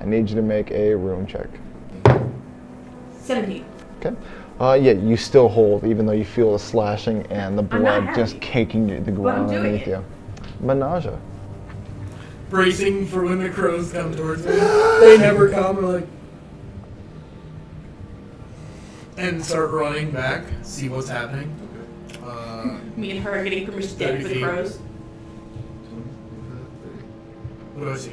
I need you to make a rune check. 17. Okay. Yeah, you still hold, even though you feel the slashing and the I'm not blood just happy, caking the but I'm ground doing underneath it. you. Menage. bracing for when the crows come towards me. They never come. I'm like, and start running back, see what's happening. Me and her are getting permission to 30 dance for the feet. crows. What do I see?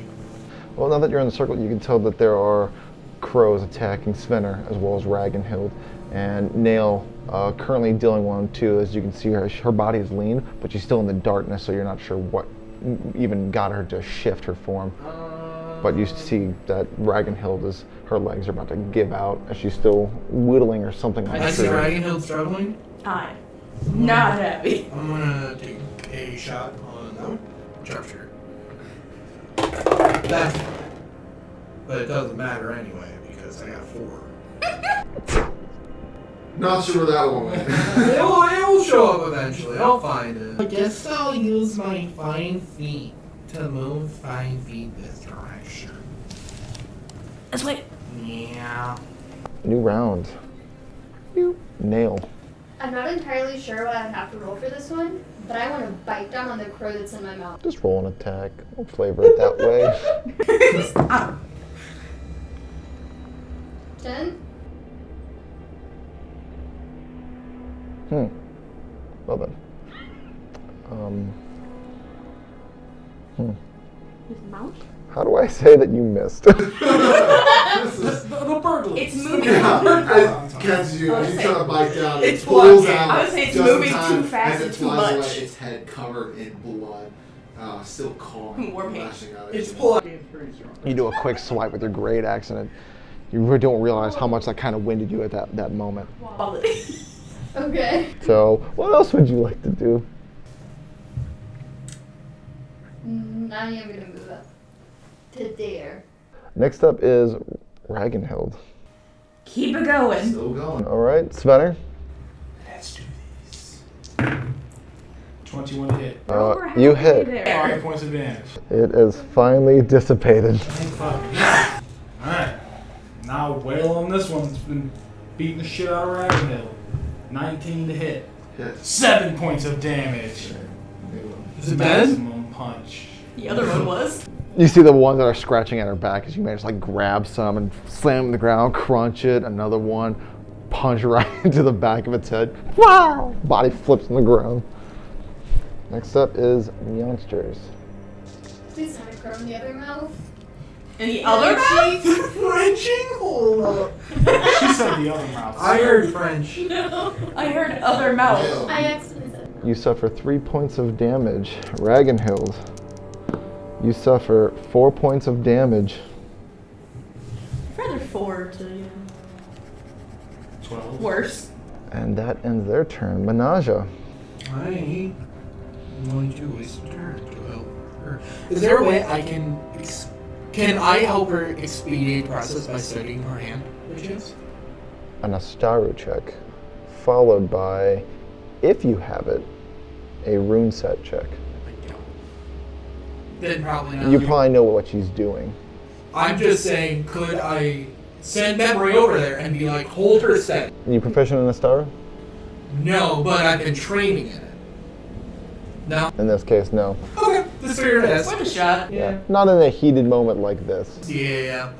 Well, now that you're in the circle, you can tell that there are crows attacking Svenner as well as Ragnhild. And Nail currently dealing one too. As you can see, her body is lean, but she's still in the darkness, so you're not sure what even got her to shift her form. But you see that Ragnhild her legs are about to give out as she's still whittling or something like I see that. Ragnhild struggling. I'm not happy. I'm gonna take a shot on that one. Sharpshooter. That's fine. But it doesn't matter anyway because I got 4. Not sure where that one went. It'll show up eventually. I'll find it. I guess I'll use my 5 feet to move 5 feet this direction. This way. Yeah. New round. Nail. I'm not entirely sure what I'd have to roll for this one, but I want to bite down on the crow that's in my mouth. Just roll an attack. We'll flavor it that way. Stop. 10? Well then. His mouth? How do I say that you missed? The burglar. It's moving. Yeah, it catches you I as would you say- try to bite down. It's It pulls blocking. out. I would say it's just in moving time too fast as and it too flies much. away, its head covered in blood, still calming, War paint. lashing out at It's you. pull. You do a quick swipe with your great axe, and you really don't realize how much that kind of winded you at that moment. Okay. So, what else would you like to do? I am gonna move up to there. Next up is Ragnhild. Keep it going. Still going. All right, Svenner. Let's do this. 21 to hit. You hit. 5 points of damage. It is finally dissipated. Alright. Now wail on this one. It's been beating the shit out of Ragnhild. 19 to hit. Hit. 7 points of damage. Is it dead? Maximum punch. The other one was. You see the ones that are scratching at her back as you manage to like grab some and slam it on the ground, crunch it. Another one, punch right into the back of its head. Wow! Body flips on the ground. Next up is youngsters. Please not a crow in the other mouth. And the other mouth? Frenching? Hold up. She said the other mouth. I heard French. I heard other mouth. I accidentally said You suffer 3 points of damage. Ragnhild. You suffer 4 points of damage. I'd rather 4 to 12. worse. And that ends their turn. Menaja. I'm going to waste a turn to help her. Is there a way I can I help her expedite the process by studying her hand, by chance? An Astaru check, followed by, if you have it, a rune set check. I don't. Then probably not. You probably know what she's doing. I'm just saying, could I send memory over there and be like, hold her steady? Are you proficient in Astaru? No, but I've been training in it. No? In this case, no. Okay, let's figure it Worth out. a shot. Yeah. Not in a heated moment like this. Yeah.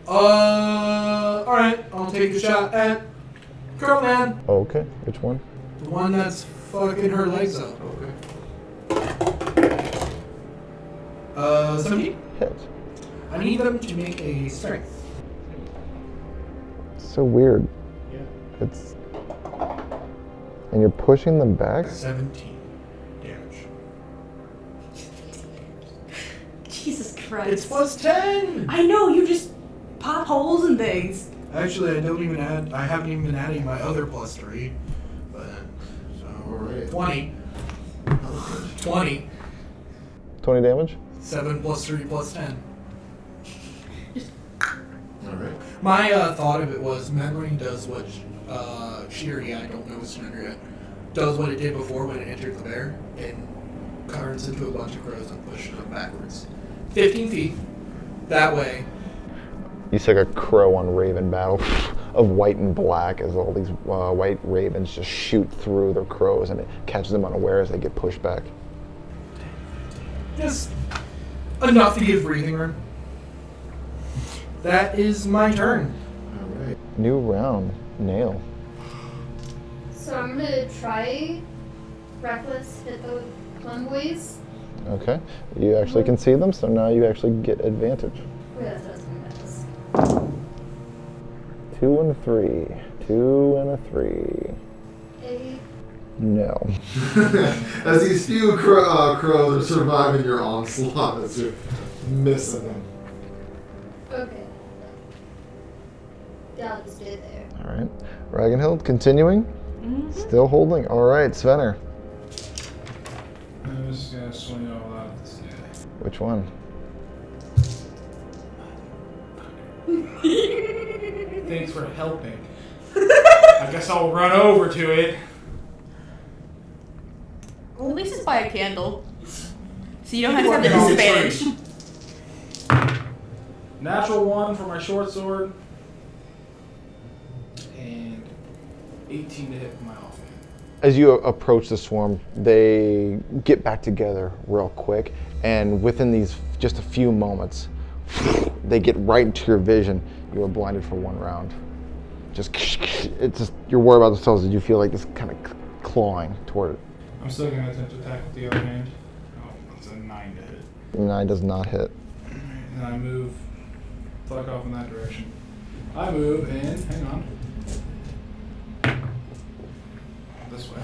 Alright, I'll take a shot at Girl Man. Okay, which one? The one that's fucking her legs up. Okay. 17? Hit. I need them to make a strength. So weird. Yeah. It's... And you're pushing them back? 17 damage. Jesus Christ. It's plus 10! I know, you just pop holes in things. Actually, I haven't even been adding my other plus 3. But, so, Alright. 20. 20. 20 damage? 7 plus 3 plus 10. Alright. My thought of it was memory does what Shiri, I don't know his gender yet, does what it did before when it entered the bear and turns into a bunch of crows and pushes them backwards. 15 feet. That way. You see like a crow on raven battle of white and black as all these white ravens just shoot through the crows and it catches them unaware as they get pushed back. Just enough to give breathing room. That is my turn. Alright. New round. Nail. So I'm gonna try Reckless hit the Clemboys. Okay. You actually can see them, so now you actually get advantage. Oh, yeah, that's what I was gonna 2 and a 3. 2 and a 3. 8. No. As these few crows are surviving your onslaught as you're missing them. Okay. Yeah, I'll just stay there. All right. Ragnhild continuing. Still holding. All right, Svenner. I'm just gonna swing all out at this guy. Which one? Thanks for helping. I guess I'll run over to it. Well, at least it's by a candle. So you don't have to have the disadvantage. Natural 1 for my short sword. And 18 to hit my offhand. As you approach the swarm, they get back together real quick, and within these just a few moments, they get right into your vision. You are blinded for 1 round. It's just you're worried about the cells. Did you feel like this kind of clawing toward it? I'm still gonna attempt to attack with the other hand. Oh, that's a 9 to hit. 9 does not hit. And I move. Fuck off in that direction. I move in. Hang on. This way.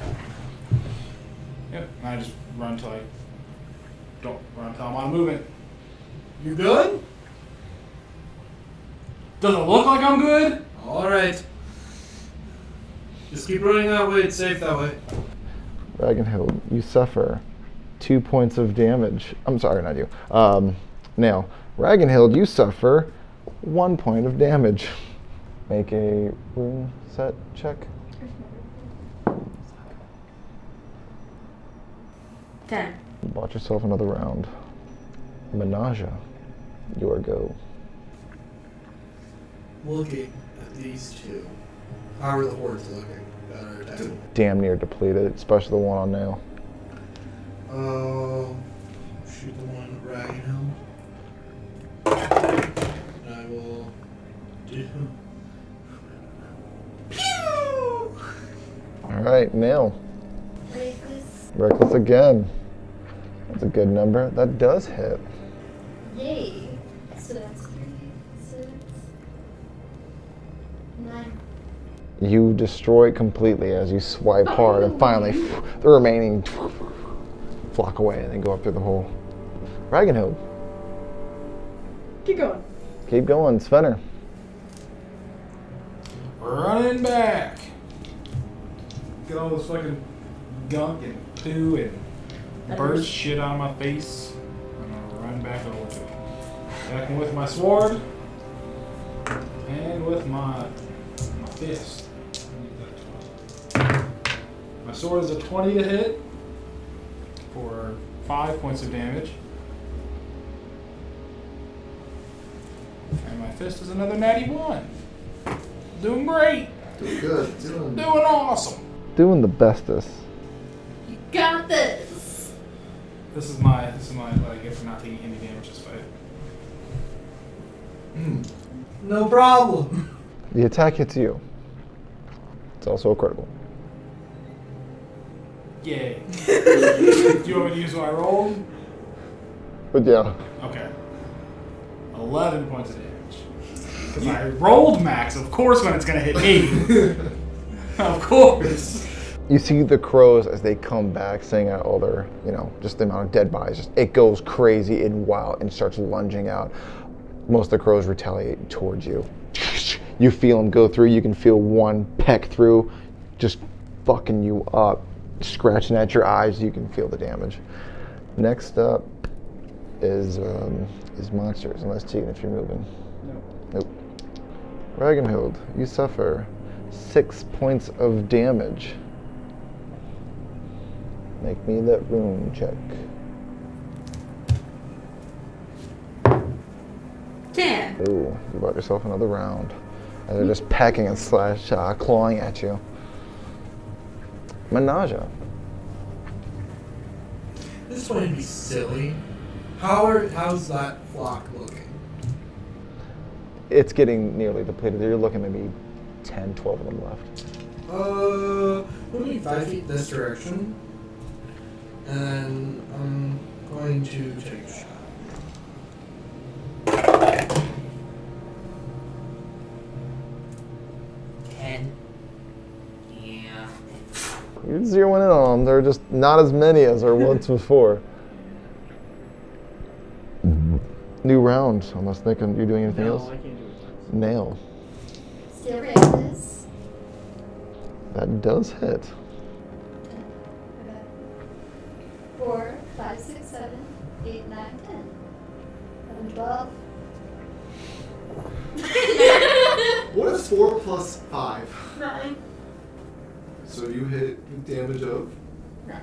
Yep. And I just run till I don't run until I'm on movement. You good? Does it look like I'm good? Alright. Just keep running that way, it's safe that way. Ragnhild, you suffer 2 points of damage. I'm sorry, not you. Now, Ragnhild, you suffer 1 point of damage. Make a rune set check. 10. You bought yourself another round. Menage, your go. Looking at these two. How are the hordes looking? That are attacking? Damn near depleted, especially the one on nail. Shoot the one Ragnhild. And I will do. Pew! Alright, nail. Reckless. Reckless again. That's a good number. That does hit. Yay. So that's 3, 6, 9. You destroy it completely as you swipe hard, and finally the remaining flock away and then go up through the hole. Ragnhild, Keep going. keep going. Svenner. Running back. Get all this fucking gunk and poo and That bird hurts. shit out of my face. I'm gonna run back over to it. Attacking with my sword and with my fist. My sword is a 20 to hit for 5 points of damage. And my fist is another natty 1. Doing great. Doing good. Doing Doing awesome. Doing the bestest. You got this. This is my what I get for not taking any damage this fight. No problem. The attack hits you. It's also a critical. Yay. Do you want me to use what I rolled? But yeah, Okay. 11 points of damage. Because I rolled max, of course, when it's going to hit me. Of course. you see the crows as they come back, saying out all their, just the amount of dead bodies. Just it goes crazy and wild and starts lunging out. Most of the crows retaliate towards you. You feel them go through. You can feel one peck through, just fucking you up, scratching at your eyes. You can feel the damage. Next up is monsters. Unless Tegan, if you're moving. Nope. Ragnhild, you suffer 6 points of damage. Make me that rune check. 10. Ooh, you bought yourself another round. And they're just pecking and clawing at you. Menage. This is going to be silly. How's that flock looking? It's getting nearly depleted. You're looking at maybe 10, 12 of them left. Moving 5 feet this direction. And I'm going to take a shot. Yeah. You're zeroing in on them. They're just not as many as there once before. New round, unless thinking you're doing anything No, else. I can't do it. Nail. Still reckless. That does hit. Okay. 4, 5, 6, 7, 8, 9, 10. 11, 12. What is 4 plus 5? 9. So you hit damage of? 9.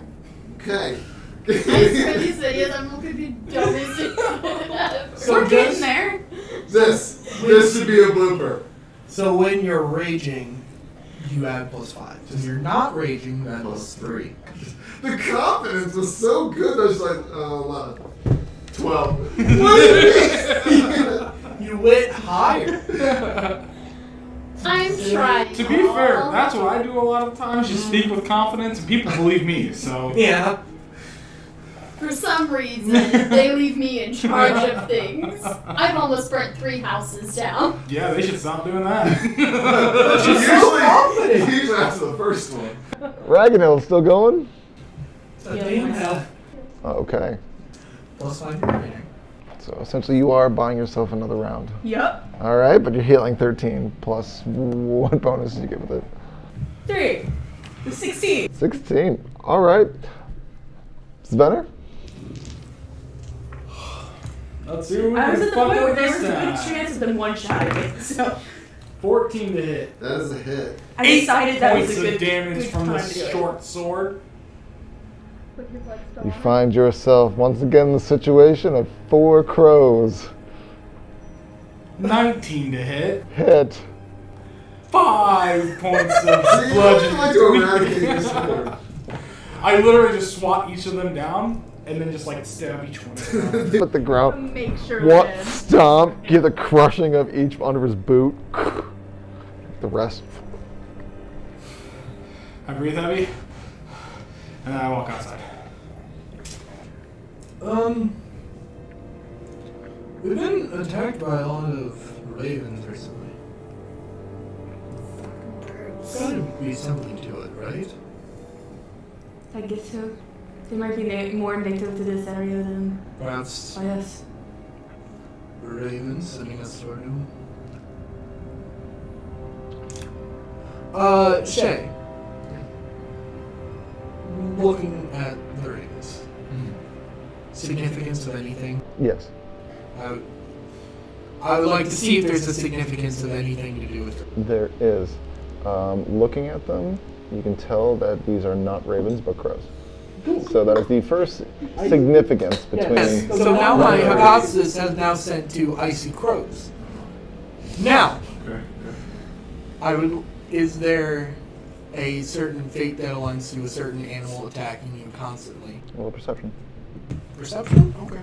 Okay. I swear you said yes, I'm looking at the dumbest shit. So We're getting just- there. This should be a blooper. So when you're raging, you add +5. When you're not raging, you add +3. The confidence was so good. I was like, 11, 12. What? You went higher. I'm trying. To be fair, that's what I do a lot of times. Just speak with confidence, and people believe me. So Yeah. For some reason, they leave me in charge of things. I've almost burnt 3 houses down. Yeah, they should stop doing that. Usually after the first one. Ragnarok still going? Damn hell. Okay. Plus 5 remaining. So essentially you are buying yourself another round. Yup. All right, but you're healing 13 plus what bonus did you get with it? 3. The 16. 16. All right. Svenner? Let's see what we I was can at the fuck point where up there this was a good time. chance of them one-shotting it, so 14 to hit. That is a hit. I decided that was Points a good of damage good from the time to do it. short sword. Put your blood still You on. find yourself once again in the situation of 4 crows. 19 to hit. Hit. 5 points of See, I bludgeoning. like to eradicate this sword. I literally just swat each of them down and then just like stab each one of them. Put the ground. Make sure What? we're in. Stomp. Give the crushing of each under his boot. The rest. I breathe heavy. And then I walk outside. We've been attacked by a lot of ravens recently. There's gotta be something to it, right? I guess so. They might be more native to this area than Perhaps us. ravens sending us toward him. Shay. Looking at the ravens. Significance of anything? Yes. I would like to see if there's a significance of anything to do with it. There is. Looking at them, you can tell that these are not ravens but crows. So that is the first significance between. Yes. So now my hypothesis has now sent to icy crows. Now, is there a certain fate that aligns to a certain animal attacking you constantly? Roll perception. Perception? Okay.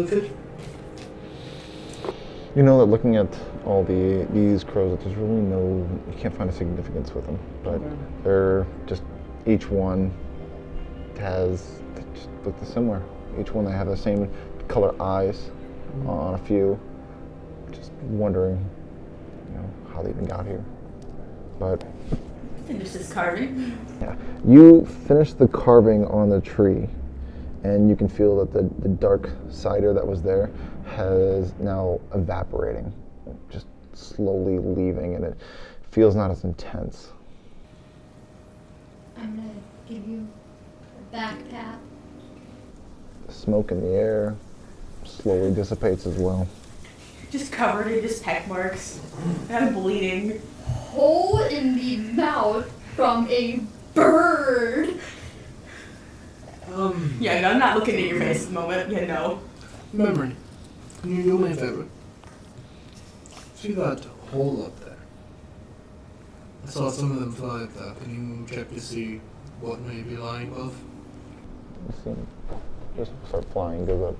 50. You know that looking at all these crows, that there's really you can't find a significance with them. But they're just, each one they just look similar. Each one they have the same color eyes on a few. Just wondering, how they even got here. But Finish this carving. yeah, you finish the carving on the tree, and you can feel that the dark cider that was there has now evaporating, just slowly leaving, and it feels not as intense. I'm gonna give you a back pat. The smoke in the air slowly dissipates as well. Just covered in just peck marks. And I'm bleeding. Hole in the mouth from a bird. Yeah, no, I'm not looking at your face at the moment. Yeah, no. Memory. Can you do me a favor? See that hole up there? I saw some of them fly up there. Can you check to see what may be lying above? You see him just start flying, goes up.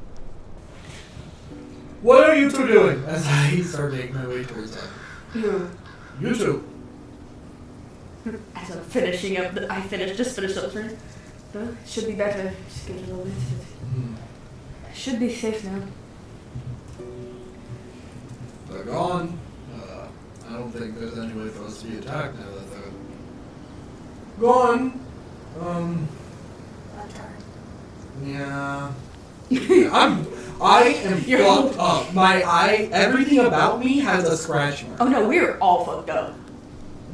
What are you two doing? As I start making my way towards that. You two. As I'm finishing up, just finished up the no, should be better. Just give it a little bit. Should be safe now. They're gone. I don't think there's any way for us to be attacked now that they're gone. Yeah. I am fucked up. Everything about me has a scratch mark. Oh no, we're all fucked up.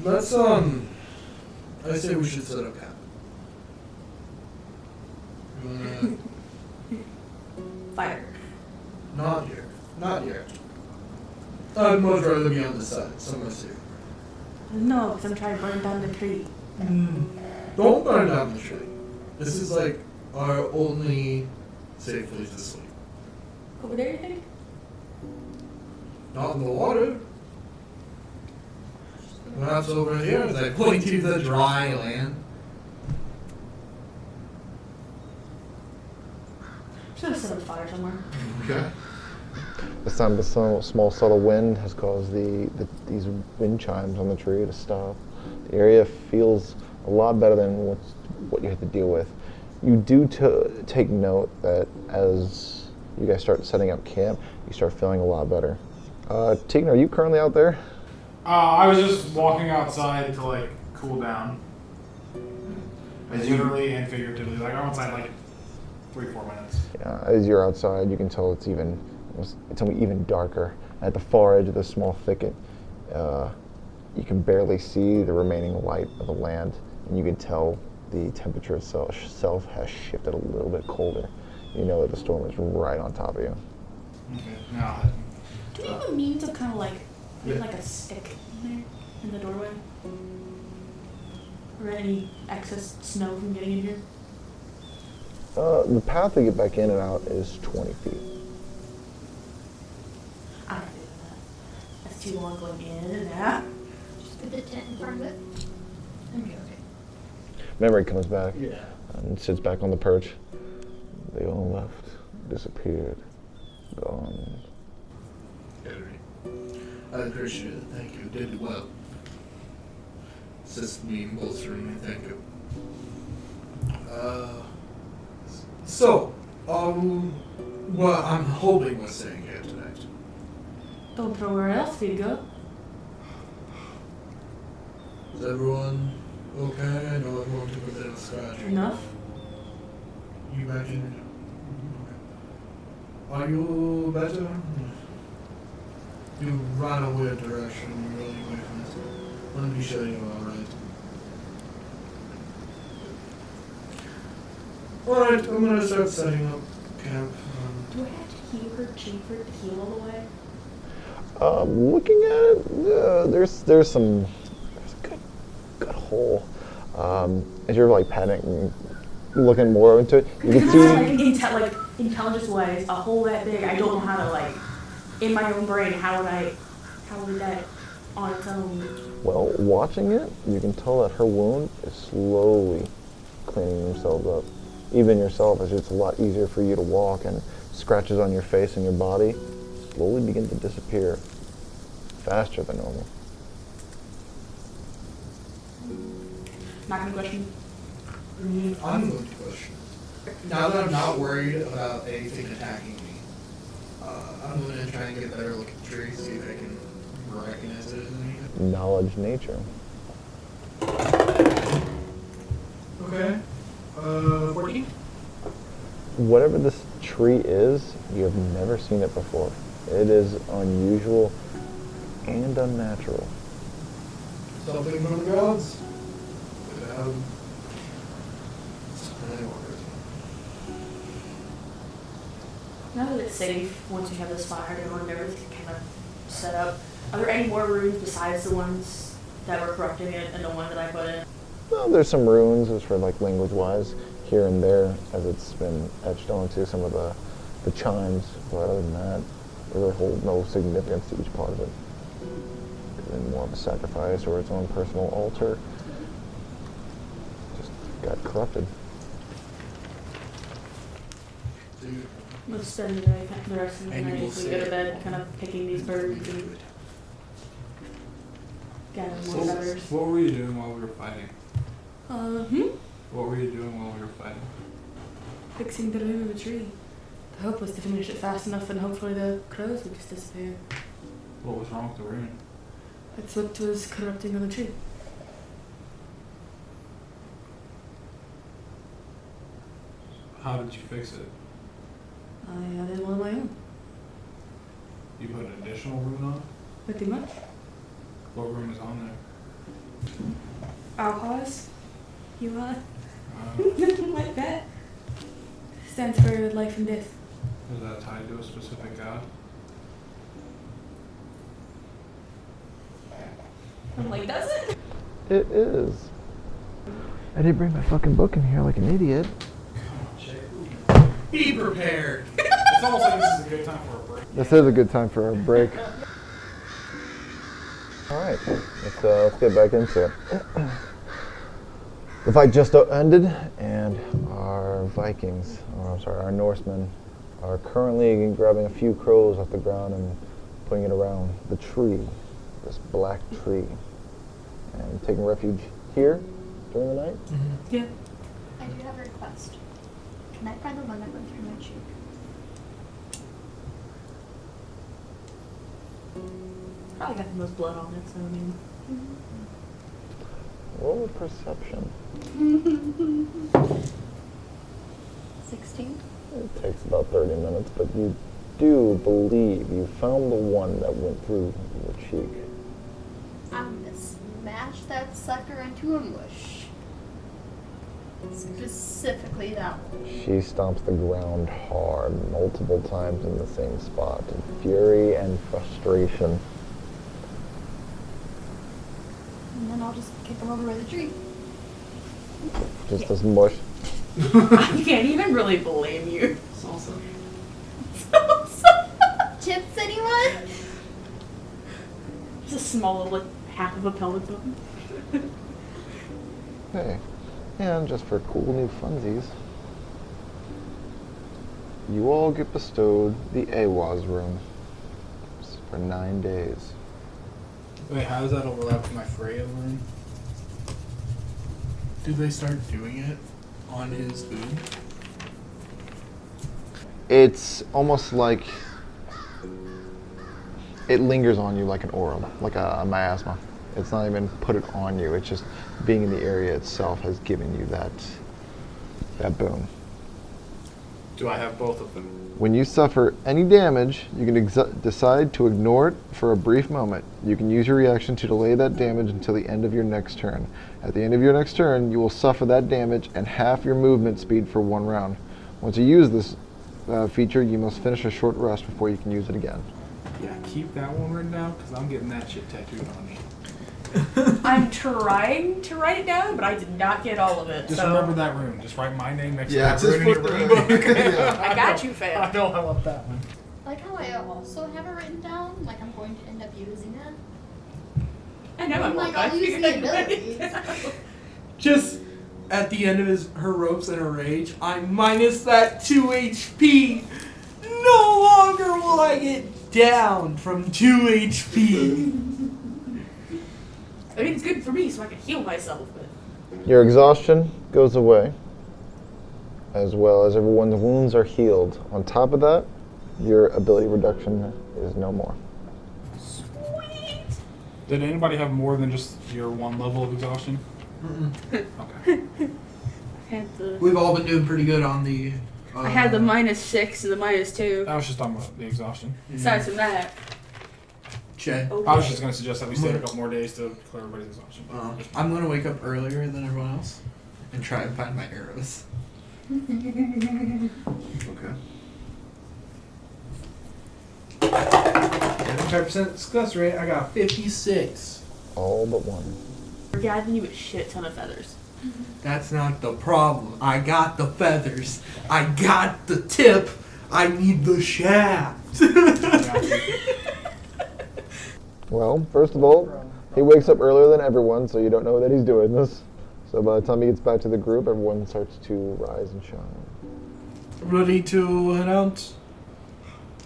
Let's, I say we should set up camp. You wanna... Fire. Not here. Not yet. I'd much rather be on the side, somewhere safe. No, because I'm trying to burn down the tree. Don't burn down the tree. This is like our only safe place to sleep. Over there, you think? Not in the water. Perhaps over here, as I point to the dry land. Should have set a fire somewhere. Okay. This time the small subtle wind has caused these wind chimes on the tree to stop. The area feels a lot better than what you had to deal with. You do take note that as you guys start setting up camp, you start feeling a lot better. Tegan, are you currently out there? I was just walking outside to like cool down. Literally and figuratively. Like I'm outside like 3-4 minutes. Yeah, as you're outside, you can tell it's only even darker. At the far edge of the small thicket, you can barely see the remaining light of the land, and you can tell the temperature itself has shifted a little bit colder. You know that the storm is right on top of you. Okay. Now, Do we have a means of kind of like putting like a stick in there in the doorway? Or any excess snow from getting in here? The path to get back in and out is 20 feet. I'm not doing that. That's too long going in and out. Just put the tent in front of it. I'm okay. Memory comes back Yeah. and sits back on the perch. They all left, disappeared, gone. Henry, I appreciate it. Thank you. Did well. Assist me in bolstering me. Thank you. Well, I'm hoping we're staying here tonight. Don't know where else we'd go. Is everyone okay? I know everyone took a bit of a scratch. Enough? You back in? Okay. Are you better? You ran a weird direction. You really away from it. Let me be sure you're alright. Alright, I'm gonna start setting up camp. Do I have to heal her cheek for it to heal all the way? Looking at it, there's a good hole. As you're like panicking, looking more into it, you can see. Like intelligence wise, a hole that big, I don't know how to like. In my own brain, how would that on its own? Well, watching it, you can tell that her wound is slowly cleaning themselves up. Even yourself, as it's a lot easier for you to walk, and scratches on your face and your body slowly begin to disappear faster than normal. Not gonna question. I'm going to question. Now that I'm not worried about anything attacking me, I'm going to try and get a better look at the tree, see if I can recognize it as anything. Knowledge nature. Okay. 14? Whatever this tree is, you have never seen it before. It is unusual and unnatural. Something from the gods? Now that it's safe, once we have this fire and everything kind of set up, are there any more rooms besides the ones that were corrupting it and the one that I put in? Well, there's some runes, as for like language-wise, here and there, as it's been etched onto some of the chimes. But other than that, they really hold no significance to each part of it. It's more of a sacrifice or its own personal altar. Just got corrupted. Let's spend the day, the rest of the And you night will if we say go to it. bed, kind of picking these birds and gathering more feathers. what were you doing while we were fighting? What were you doing while we were fighting? Fixing the limb of the tree. The hope was to finish it fast enough and hopefully the crows would just disappear. What was wrong with the rune? That's what was corrupting on the tree. How did you fix it? I did one of my own. You put an additional rune on? Pretty much. What rune is on there? Our pause. You want? Uh, Like that. Stands for life and death. is that tied to a specific god? I'm like, does it? It is. I didn't bring my fucking book in here like an idiot. Be prepared! It's almost like this is a good time for a break. This is a good time for a break. All right, let's get back into it. The fight just ended, and our Vikings, or I'm sorry, our Norsemen, are currently grabbing a few crows off the ground and putting it around the tree, this black tree, and taking refuge here during the night? Yeah. I do have a request. Can I find the one that went through my cheek? Probably got the most blood on it, so I mean. Roll a perception. 16. It takes about 30 minutes, but you do believe you found the one that went through your cheek. I'm gonna smash that sucker into a mush. Specifically that one. She stomps the ground hard multiple times in the same spot in fury and frustration. And then I'll just kick him over by the tree. Just as mush. I can't even really blame you. Salsa. Chips, anyone? It's a small little, like, half of a pellet bone. Hey, and just for cool new funsies, you all get bestowed the AWAS room for 9 days. Wait, how does that overlap with my Freya room? Did they start doing it on his food? It's almost like it lingers on you like an aura, like a miasma. It's not even put it on you. It's just being in the area itself has given you that boon. Do I have both of them? When you suffer any damage, you can decide to ignore it for a brief moment. You can use your reaction to delay that damage until the end of your next turn. At the end of your next turn, you will suffer that damage and half your movement speed for 1 round. Once you use this feature, you must finish a short rest before you can use it again. Yeah, keep that one written down because I'm getting that shit tattooed on me. I'm trying to write it down, but I did not get all of it. Just so remember that room. Just write my name next Yeah, to that just room in put your the- room book. Yeah. I got you, fam. I know I want that one. I like how I also have it written down, like I'm going to end up using it. I know I'm I like, won't. I'll use the abilities. Just at the end of her ropes and her rage, I'm minus that 2 HP. No longer will I get down from 2 HP. I mean, it's good for me, so I can heal myself. But Your exhaustion goes away, as well as everyone's wounds are healed. On top of that, your ability reduction is no more. sweet. Did anybody have more than just your 1 level of exhaustion? Okay. We've all been doing pretty good on the. I had the -6 and the -2. I was just talking about the exhaustion. Aside from that, Che. okay. I was just going to suggest that we stay a couple more days to clear everybody's exhaustion. I'm gonna wake up earlier than everyone else and try and find my arrows. Okay. 95% success rate. I got 56. All but one. We're gathering you a shit ton of feathers. That's not the problem. I got the feathers. I got the tip. I need the shaft. Well, first of all, he wakes up earlier than everyone, so you don't know that he's doing this. So by the time he gets back to the group, everyone starts to rise and shine. Ready to head out?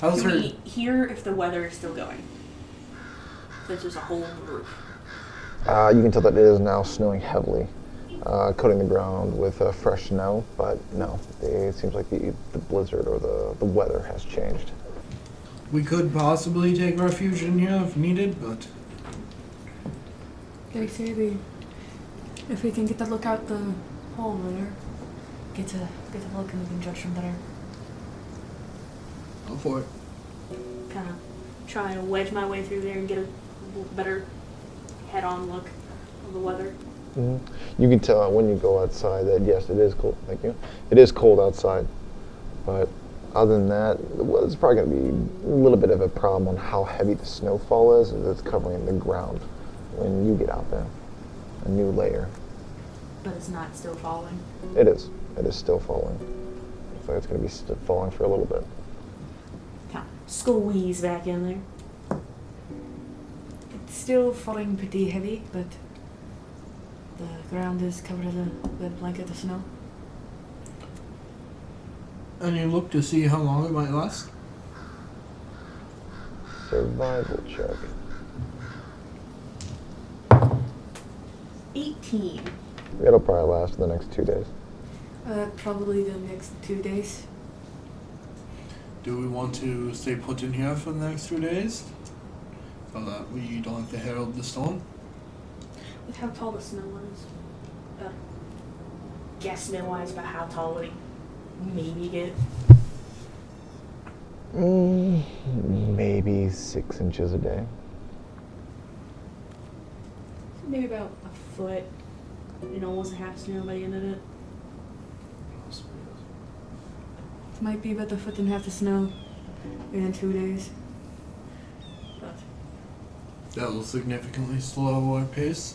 How's Can her? we hear if the weather is still going? There's just a hole in the roof. You can tell that it is now snowing heavily, coating the ground with fresh snow, but no, it seems like the blizzard or the weather has changed. We could possibly take refuge in here if needed, but They say if we can get to look out the hole there, get to look and we can judge from there. go for it. Kind of try to wedge my way through there and get a better head-on look of the weather. Mm-hmm. You can tell when you go outside that yes, it is cold. Thank you. It is cold outside, but other than that, well, it's probably going to be a little bit of a problem on how heavy the snowfall is as it's covering the ground when you get out there. A new layer. But it's not still falling. It is. It is still falling. So it's going to be falling for a little bit. Kind of squeeze back in there. It's still falling pretty heavy, but the ground is covered in a wet blanket of snow. And you look to see how long it might last? Survival check. 18. It'll probably last the next 2 days. Probably the next 2 days. Do we want to stay put in here for the next 2 days? So that we don't have to herald the storm? With how tall the snow is. Guesstimate wise about how tall would it maybe get? Maybe 6 inches a day. Maybe about a foot and almost a half snow by the end of it. Might be about a foot and a half of snow in 2 days. But That will significantly slow our pace.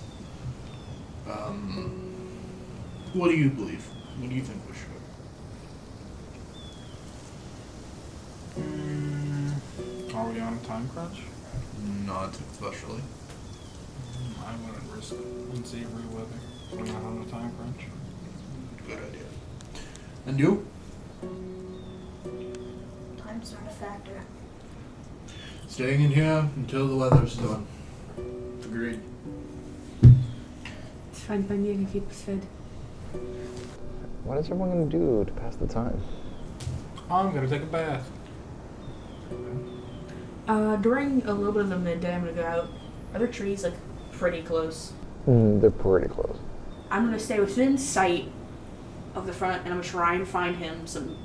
What do you believe? What do you think we should? Are we on a time crunch? Not especially. I wouldn't risk unsavory weather. We're not on a time crunch. Good idea. And you? Time's not a factor. Staying in here until the weather's done. Agreed. It's fine by me, I can keep us fed. What is everyone going to do to pass the time? I'm gonna take a bath. during a little bit of the midday, I'm gonna go out. Are there trees like pretty close? They're pretty close. I'm gonna stay within sight of the front, and I'm gonna try and find him some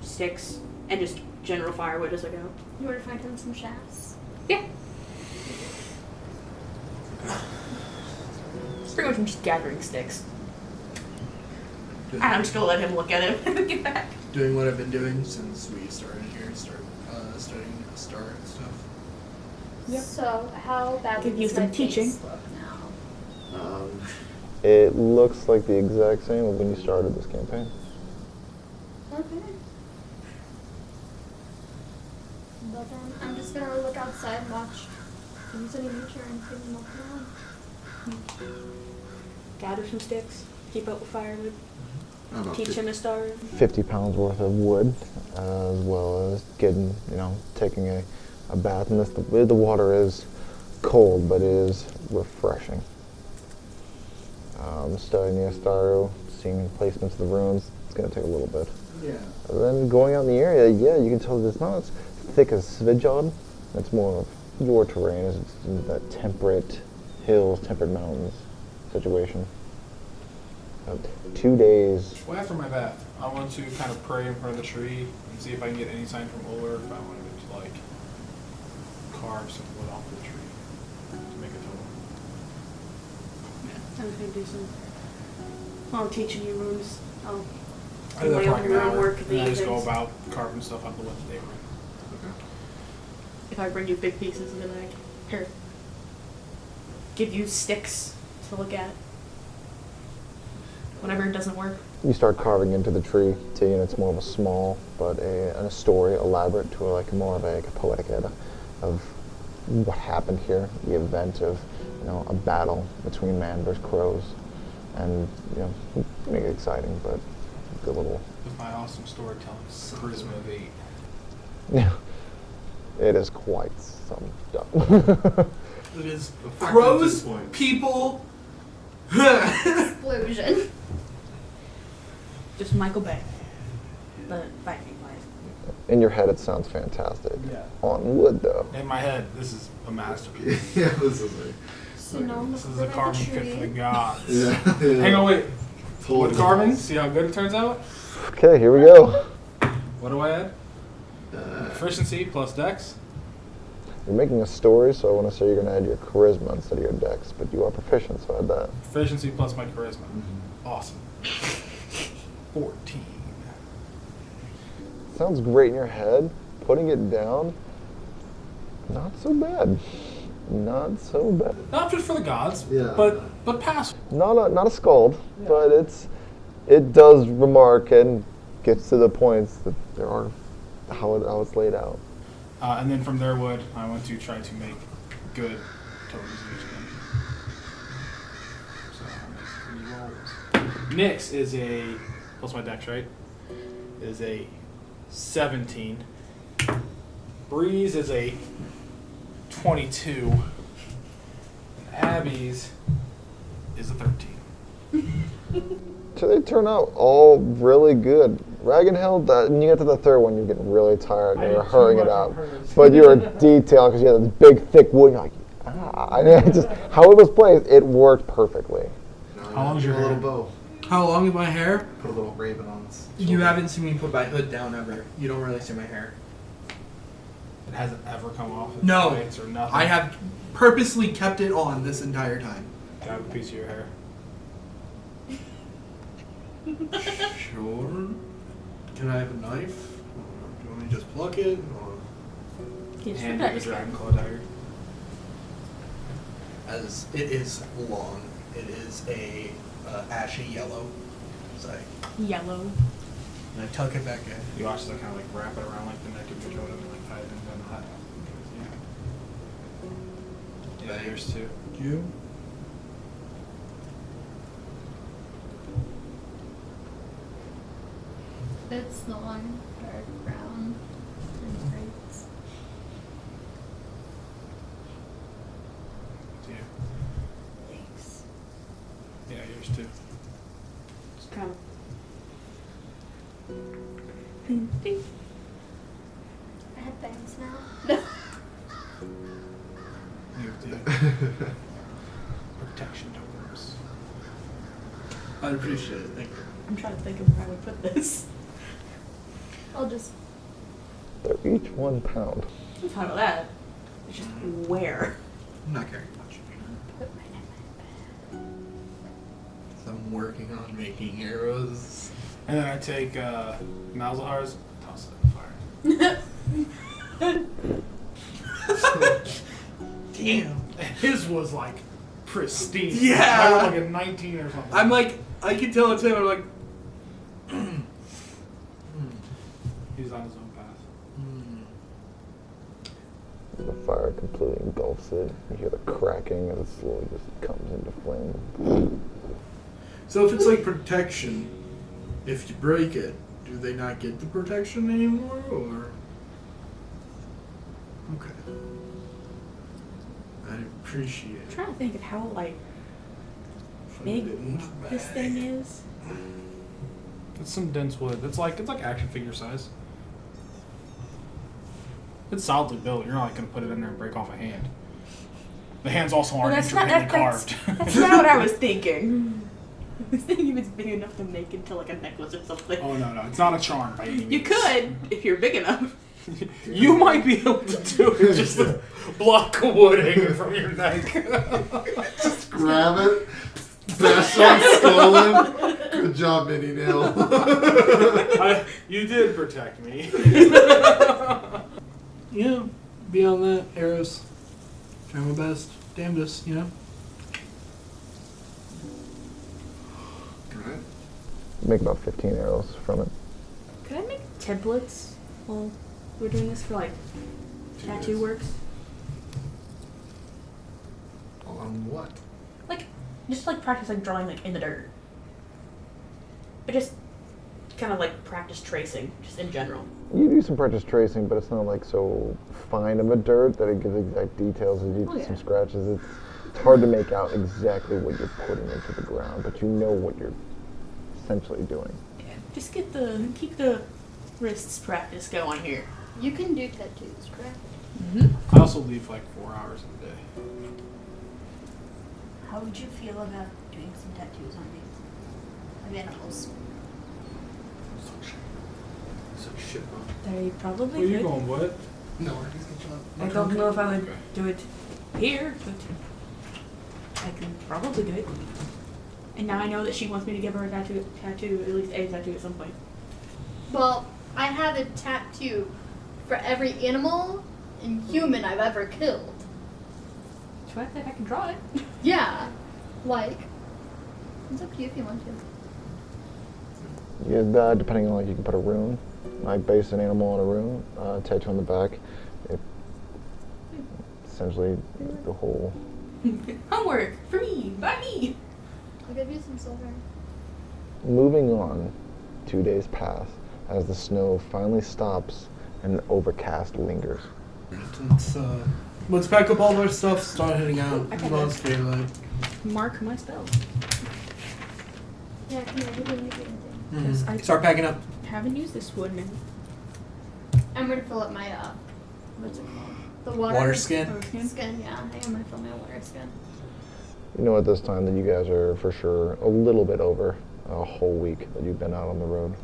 sticks and just general firewood as I go. You want to find him some shafts? Yeah. Pretty much I'm just gathering sticks. And I'm just gonna let him look at it and get back. Doing what I've been doing since we started here, studying star and stuff. Yep. So, how badly Could use does my some teaching. face look now? It looks like the exact same as when you started this campaign. Okay. But then I'm just gonna look outside and watch. If there's any nature and see them walking around. Gather some sticks, keep up with firewood, About teach him a star. 50 pounds worth of wood, as well as getting, taking a bath in this. The water is cold, but it is refreshing. Studying the Astaru, seeing placements of the runes, it's going to take a little bit. Yeah. And then going out in the area, yeah, you can tell that it's not as thick as Svijod. It's more of your terrain, it's that temperate hills, temperate mountains situation. 2 days. Well, after my bath, I want to kind of pray in front of the tree and see if I can get any sign from Uller if I wanted to, carve some wood off the tree to make a totem. I was gonna do some. While I'm teaching you runes, I'll I do that lay for up like an rune hour, work and the I just go evenings. about carving stuff out the wood that they were. If I bring you big pieces, I'm gonna here, give you sticks to look at. Whenever it doesn't work. You start carving into the tree, and it's more of a small, but a story elaborate to more of a poetic edda of what happened here, the event of a battle between man versus crows, and make it exciting, but good little. With my awesome storytelling, charisma of 8. Yeah, it is quite some stuff. It is Effective crows, to the point. people. Explosion. Just Michael Bay. But fighting wise. In your head, it sounds fantastic. Yeah. On wood, though. In my head, this is a masterpiece. Yeah, this is like. So now I'm This is looking a at carving the fit for the tree. gods. Yeah. Hang on, wait. Told Wood you. carving? See how good it turns out? Okay, here we go. What do I add? Uh, Efficiency plus dex. You're making a story, so I want to say you're going to add your charisma instead of your dex, but you are proficient, so add that. Efficiency plus my charisma. Awesome. 14. Sounds great in your head. Putting it down, not so bad. Not so bad. Not just for the gods, Yeah. but pass. Not a scald, but it does remark and gets to the points that there are how it's laid out. And then from their wood, I want to try to make good totems of each thing. So I'll make 3 rolls. Nyx is a, plus my dex, right? Is a 17. Breeze is a 22. And Abby's is a 13. So they turn out all really good. Ragnhild, when you get to the third one, you're getting really tired and you're hurrying it out. But you're detailed because you have this big, thick wood. And you're like, ah. And it just, how it was placed, it worked perfectly. How long is your little hair? bow? How long is my hair? Put a little raven on this. You haven't seen me put my hood down ever. You don't really see my hair. It hasn't ever come off? No. Sides or nothing? I have purposely kept it on this entire time. Can I have a piece of your hair? Sure. Can I have a knife? Or do you want me to just pluck it? Or Yes, Hand for you a that. dragon claw dagger. as it is long, it is a ashy yellow. So Yellow. and I tuck it back in. You watch them kind of like wrap it around like the neck of your totem and like tie it into a knot. Yeah, yours too. You? It's long, dark brown, and braids. Yeah. Thanks. Yeah, yours too. Just kind of. I have bangs now. You do. Protection tokens. I'd appreciate it. Thank you. I'm trying to think of where I would put this. I'll just. They're each 1 pound. I'm fine with that. It's just where. I'm not carrying much. Put mine in my bag. So I'm working on making arrows. And then I take Malzahar's, toss it in the fire. Damn. His was like pristine. Yeah. I was like a 19 or something. I'm like, I can tell it's him. I'm like, He's on his own path. The fire completely engulfs it. You hear the cracking and it slowly just comes into flame. So if it's like protection, if you break it, do they not get the protection anymore, or? Okay. I appreciate I'm it. trying to think of how like big this thing is. It's some dense wood. It's like action figure size. It's solidly built. You're not like gonna put it in there and break off a hand. The hands also aren't intricately carved. That's not what I was thinking. I was thinking it's big enough to make into like a necklace or something. Oh no, it's not a charm by any means. You could if you're big enough. You might be able to do it. Just a block of wood hanging from your neck. Just grab it. Bash on stolen. Good job, Minnie Nail. You did protect me. Yeah, beyond that, arrows. Try my best. Damnedest, you know? Alright. Make about 15 arrows from it. Could I make templates while we're doing this for like tattoo works? On what? Like, just like practice like drawing like in the dirt. But just kind of like practice tracing, just in general. You do some practice tracing, but it's not like so fine of a dirt that it gives exact details as you do some scratches. It's hard to make out exactly what you're putting into the ground, but you know what you're essentially doing. Yeah. Just keep the wrists practice going here. You can do tattoos, correct? Mm-hmm. I also leave like 4 hours a day. How would you feel about doing some tattoos on me? Of animals. Such shit, They probably Where you could. going, bud? No, he's gonna I don't know if I would do it here, but I can probably do it. And now I know that she wants me to give her a tattoo, at least a tattoo at some point. Well, I have a tattoo for every animal and human I've ever killed. So I think I can draw it. Yeah. Like, it's up to you if you want to. Yeah, depending on, like, you can put a rune, like base an animal on a rune, tattoo on the back. It, essentially, the whole. Homework for me, by me. I'll give you some silver. Moving on, 2 days pass as the snow finally stops and overcast lingers. Let's pack up all our stuff, start heading out. I can Lost daylight. mark my spells. Yeah, come here, we didn't make anything. Yes, I- Start packing up. Haven't used this wood in I'm gonna fill up my, what's it called? The Water skin. Skin, yeah. I am gonna fill my water skin. You know at this time that you guys are for sure a little bit over a whole week that you've been out on the road.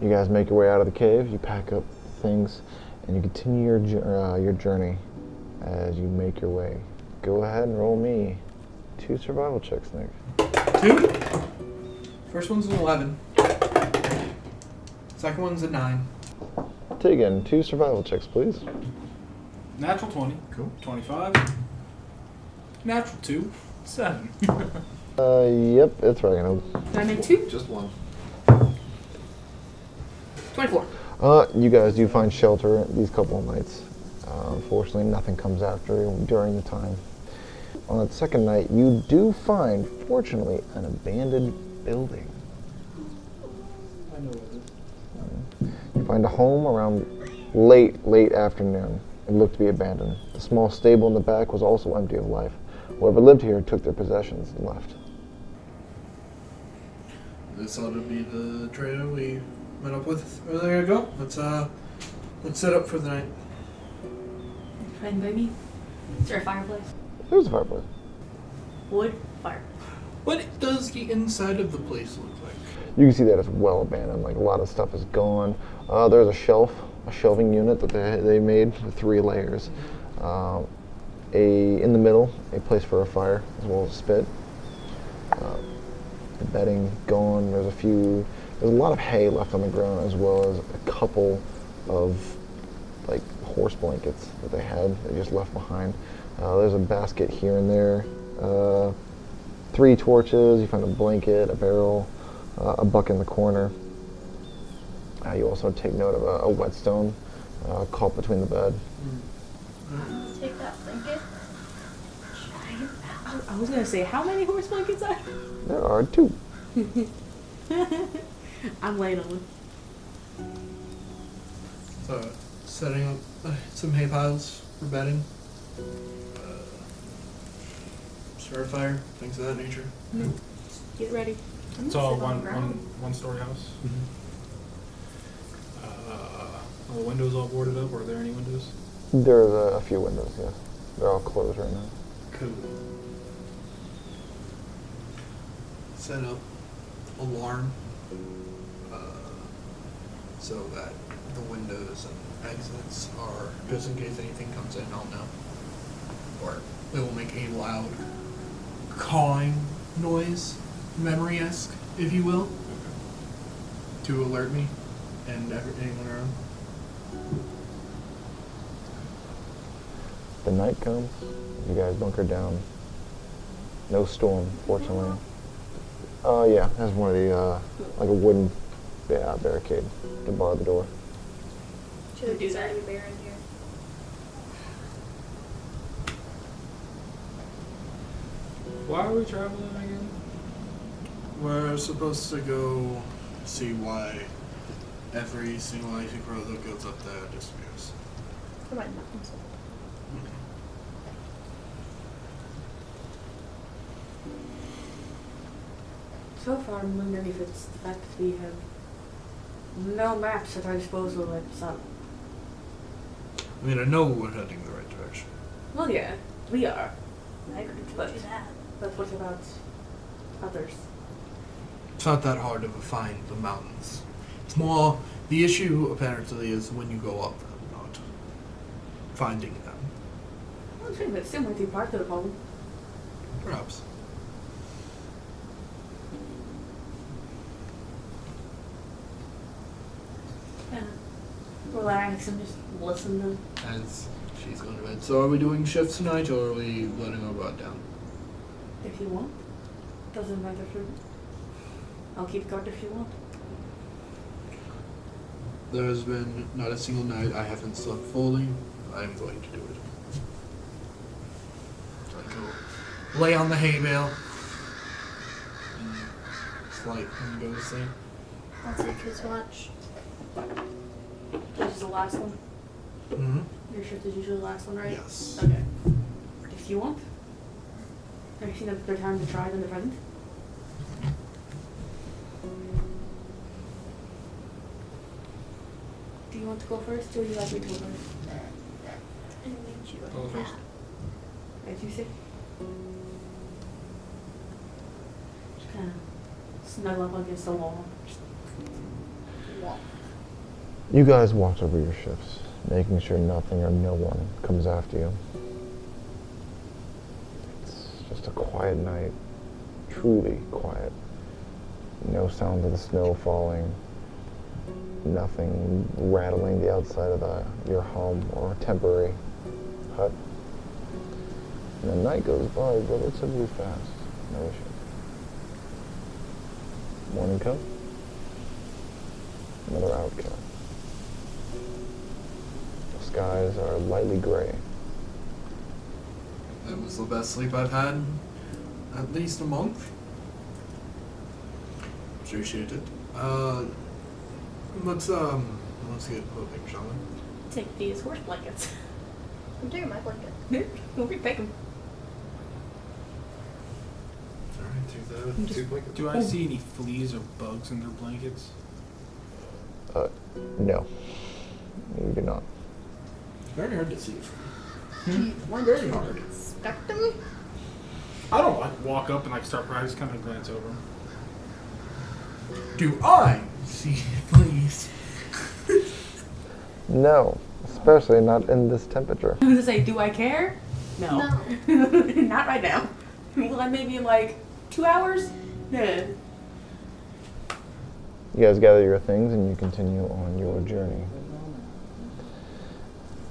You guys make your way out of the cave, you pack up things, and you continue your journey as you make your way. Go ahead and roll me 2 survival checks, Nick. 2. First one's an 11. Second one's a 9. Tegan, 2 survival checks, please. Natural 20. Cool. 25. Natural 2. 7. Yep, it's Ragnarok. Did I make 2? Just one. 24. You guys do find shelter these couple of nights. Unfortunately, nothing comes after during the time. On that second night, you do find, fortunately, an abandoned building. I know what it is. You find a home around late afternoon. It looked to be abandoned. The small stable in the back was also empty of life. Whoever lived here took their possessions and left. This ought to be the trader we went up with earlier ago. Let's set up for the night. Friend, baby. Is there a fireplace? There's a fireplace. Wood, fire. What does the inside of the place look like? You can see that it's well abandoned. Like a lot of stuff is gone. There's a shelving unit that they made with 3 layers. In the middle, a place for a fire as well as spit. The bedding gone. There's a lot of hay left on the ground as well as a couple of like horse blankets that they just left behind. There's a basket here and there. 3 torches. You find a blanket, a barrel, a bucket in the corner. You also take note of a whetstone caught between the bed. Take that blanket. I was gonna say, how many horse blankets are There are 2. I'm laying on one. So, setting up some hay piles for bedding. Start a fire, things of that nature. Get ready. I'm It's gonna all sit on the ground. one story house. Are the windows all boarded up? Are there any windows? There's a few windows, yes. They're all closed right now. Cool. Set up alarm so that the windows and exits are, just in case anything comes in, I'll know. Or it will make a loud cawing noise, memory-esque, if you will, to alert me and anyone around. The night comes. You guys bunker down. No storm, fortunately. Yeah, it has one of the, like a wooden barricade to bar the door. Should have decided a bear in here. Why are we traveling again? We're supposed to go see why every single icy crow that goes up there disappears. Come on, mountains. So far, I'm wondering if it's the fact that we have no maps at our disposal at some. I mean, I know we're heading the right direction. Well, yeah, we are. I agree But, with that. but what about others? It's not that hard to find the mountains. It's more, the issue apparently is when you go up them, not finding them. Well, sure, but still might be part of the problem. Perhaps. Relax and just listen to. As she's going to bed. So are we doing shifts tonight, or are we letting her rot down? If you want. Doesn't matter for me. I'll keep guard if you want. There has been not a single night I haven't slept fully. I'm going to do it. So I go lay on the hay bale. It's light and go to sleep. I'll take his watch. This is the last one. Mm-hmm. Your shift is usually the last one, right? Yes. Okay. If you want. Have you seen a better time to try than the present? you want to go first, or would you like me to go first? Go first. As you say. Just kind of snuggle up against the wall. You guys watch over your shifts, making sure nothing or no one comes after you. It's just a quiet night, truly quiet. No sounds of the snow falling, nothing rattling the outside of your home or temporary hut. And the night goes by relatively fast, no issue. Morning comes, another outcast. The skies are lightly gray. That was the best sleep I've had at least a month. Appreciate it. Let's get moving, shall we? Take these horse blankets. I'm taking my blanket. We'll be picking. Alright, take the two blankets. Do I see any fleas or bugs in their blankets? No, you do not. Very hard to see. Do you want Very to hard. inspect them? I don't like walk up and like start I just kind of glance over them. Do I see fleas? No, especially not in this temperature. I was gonna say, do I care? No. Not right now. Will I maybe in like 2 hours? Yeah. You guys gather your things and you continue on your journey.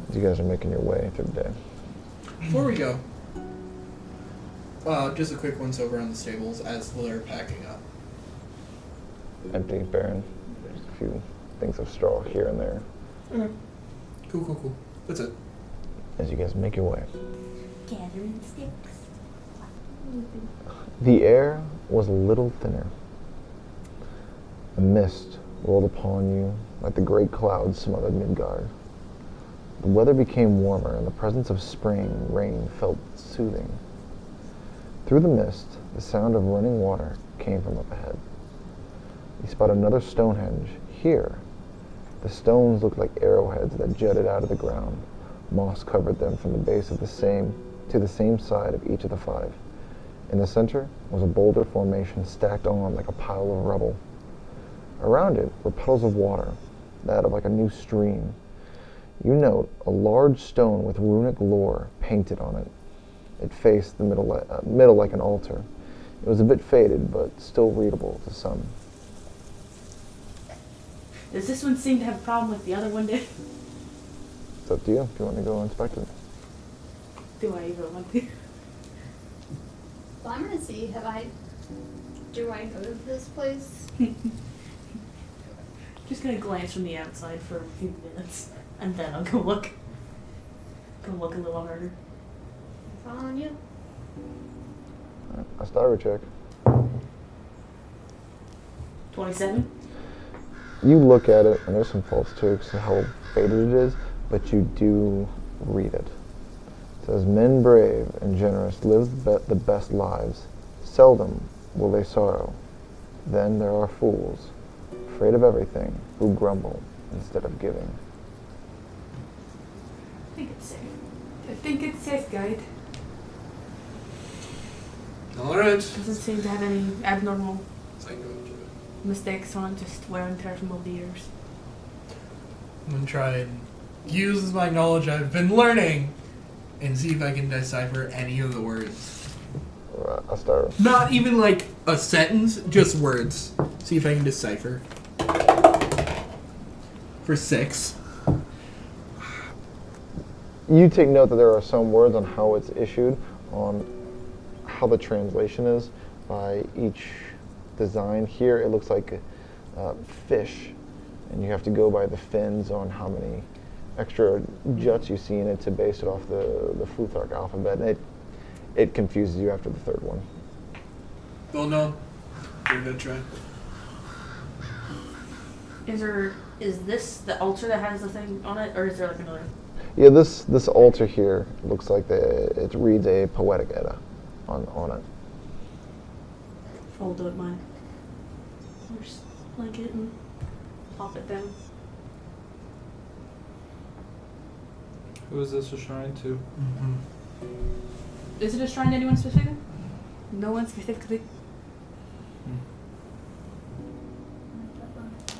As you guys are making your way through the day. Before we go, just a quick once over on the stables as they're packing up. Empty, barren. There's a few things of straw here and there. Okay. Cool. That's it. As you guys make your way. Gathering sticks. The air was a little thinner. A mist rolled upon you like the great clouds smothered Midgar. The weather became warmer and the presence of spring rain felt soothing. Through the mist, the sound of running water came from up ahead. You spot another Stonehenge. Here, the stones looked like arrowheads that jutted out of the ground. Moss covered them from the base of the same side of each of the five. In the center was a boulder formation stacked on like a pile of rubble. Around it were puddles of water, that of like a new stream. You note a large stone with runic lore painted on it. It faced the middle like an altar. It was a bit faded, but still readable to some. Does this one seem to have a problem like the other one did? It's up to you if you want to go inspect it. Do I even want to? Well, I'm gonna see. Do I go to this place? Just gonna glance from the outside for a few minutes, and then I'll go look. Go look a little harder. Following you. A styro check. 27? You look at it, and there's some faults to it, so how faded it is, but you do read it. It says, men brave and generous live the best lives. Seldom will they sorrow. Then there are fools, afraid of everything, who grumble instead of giving. I think it's safe. I think it's safe, guide. Alright. Doesn't seem to have any abnormal So I can go into it. mistakes on it, just wear and tear from over the years. I'm gonna try and use my knowledge I've been learning and see if I can decipher any of the words. A styro. Not even like a sentence, just words. See if I can decipher. For 6. You take note that there are some words on how it's issued, on how the translation is by each design. Here it looks like fish, and you have to go by the fins on how many extra juts you see in it to base it off the Futhark alphabet. And it confuses you after the third one. Well done. Give it a try. Is this the altar that has the thing on it, or is there like another? Yeah, this altar here looks like it reads a poetic edda on it. Fold out my horse blanket and pop it down. Who is this a shrine to? Is it a shrine to anyone specific? No one specifically.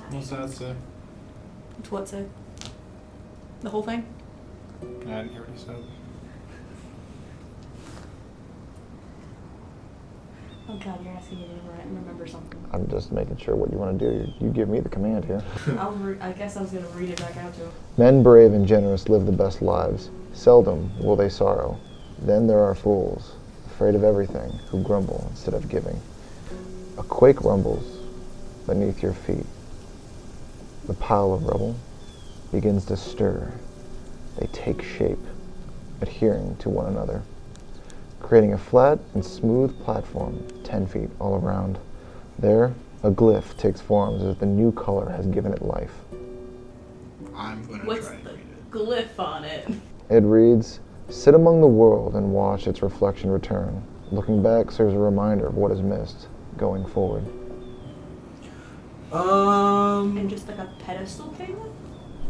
What's that say? It's what say? The whole thing? I didn't hear what he said. Oh god, you're asking me to remember something. I'm just making sure what you want to do. You give me the command here. I guess I was gonna read it back out to him. Men brave and generous live the best lives. Seldom will they sorrow. Then there are fools, afraid of everything, who grumble instead of giving. A quake rumbles beneath your feet. The pile of rubble begins to stir. They take shape, adhering to one another, creating a flat and smooth platform 10 feet all around. There, a glyph takes form as if the new color has given it life. I'm gonna What's try and the read it. glyph on it? It reads, "Sit among the world and watch its reflection return. Looking back serves a reminder of what is missed, going forward." And just like a pedestal thing?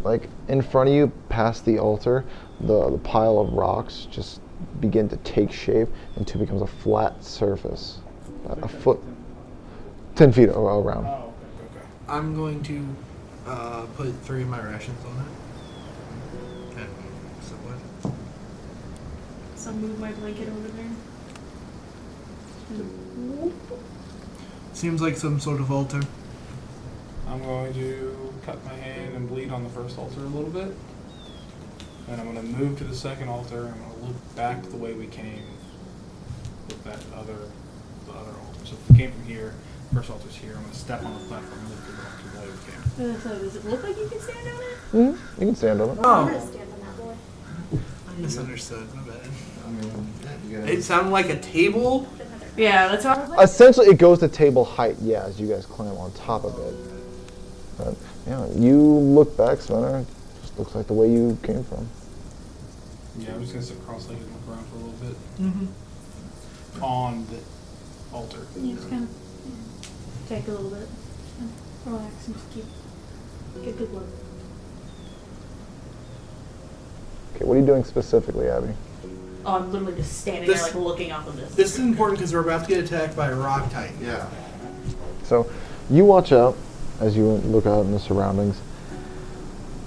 Like in front of you, past the altar, the pile of rocks just begin to take shape until it becomes a flat surface, about a foot, 10 feet around. Oh, okay. I'm going to put 3 of my rations on it. And so what? So move my blanket over there. Seems like some sort of altar. I'm going to cut my hand and bleed on the first altar a little bit. And I'm going to move to the second altar. I'm going to look back the way we came with the other altar. So if we came from here, first altar's here. I'm going to step on the platform and look through the altar the way we came. So does it look like you can stand on it? Mm-hmm. You can stand on it. I'm gonna Oh, stand on that boy. I misunderstood. My bad. You guys- It sounded like a table. Yeah, that's what I was like. Essentially, it goes to table height, yeah, as you guys climb on top of it. But, yeah, you look back, Svenner, it just looks like the way you came from. Yeah, I'm just going to sit cross-legged and look around for a little bit. Mm-hmm. On the altar. You just kind of take a little bit, and relax, and just get a good look. Okay, what are you doing specifically, Abby? Oh, I'm literally just standing This- there, like looking off of this. This is important because we're about to get attacked by a rock titan. Yeah. So, you watch out as you look out in the surroundings.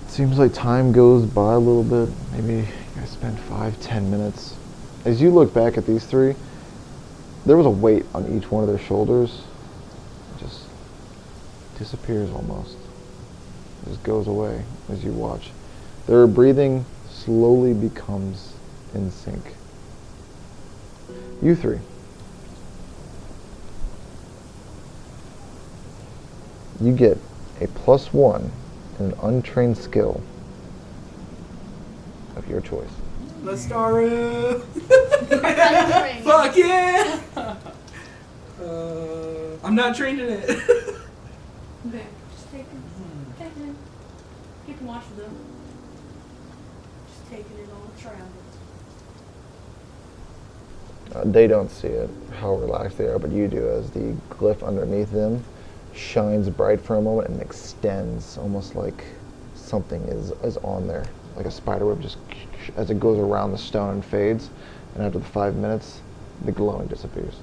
It seems like time goes by a little bit. Maybe you guys spend 5-10 minutes. As you look back at these three, there was a weight on each one of their shoulders. It just disappears almost. It just goes away as you watch. Their breathing slowly becomes in sync. You three. You get a +1 in an untrained skill of your choice. Let's start it. Trained. Fuck yeah! I'm not trained in it. Okay, just take it. You can watch them. Just taking it all around it. They don't see it, how relaxed they are, but you do, as the glyph underneath them shines bright for a moment and extends, almost like something is on there, like a spider web, just as it goes around the stone and fades, and after the 5 minutes, the glowing disappears.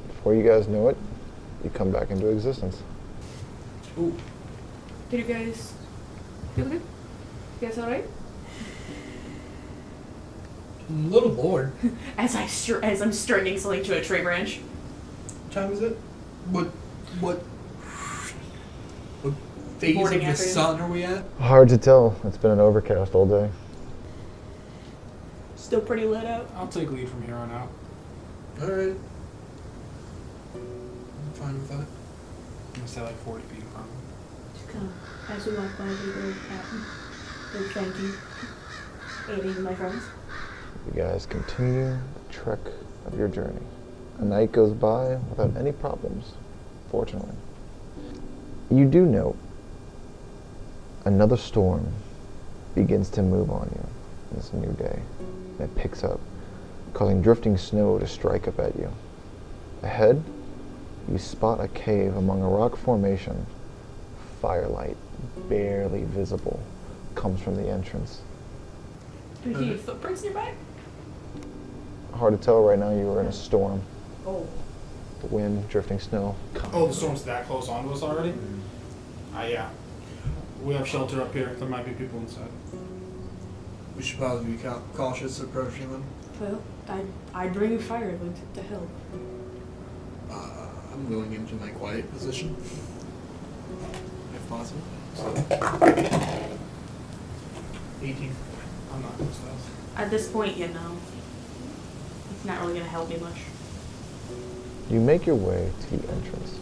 Before you guys know it, you come back into existence. Ooh. Did you guys feel good? You guys alright? I'm a little bored. As I'm stringing something to a tree branch. What time is it? What phase Morning, of the afternoon. sun are we at? Hard to tell. It's been an overcast all day. Still pretty lit out. I'll take lead from here on out. Alright. I'm fine with that. I'm going to stay like 40 feet in front of him. Just kind of, as we walk by, we go, Captain. Big thank you. Aiding my friends. You guys continue the trek of your journey. A night goes by without any problems, fortunately. You do note another storm begins to move on you this new day. And it picks up, causing drifting snow to strike up at you. Ahead, you spot a cave among a rock formation. Firelight, barely visible, comes from the entrance. Do you see footprints nearby? Hard to tell right now. You were in a storm. Oh. The wind, drifting snow. Oh, the storm's that close onto us already? Yeah. We have shelter up here. There might be people inside. We should probably be cautious approaching them. Well, I'd bring a firewood to help. I'm going into my quiet position, if possible. 18. I'm not going to stealth. At this point, you know, it's not really going to help me much. You make your way to the entrance.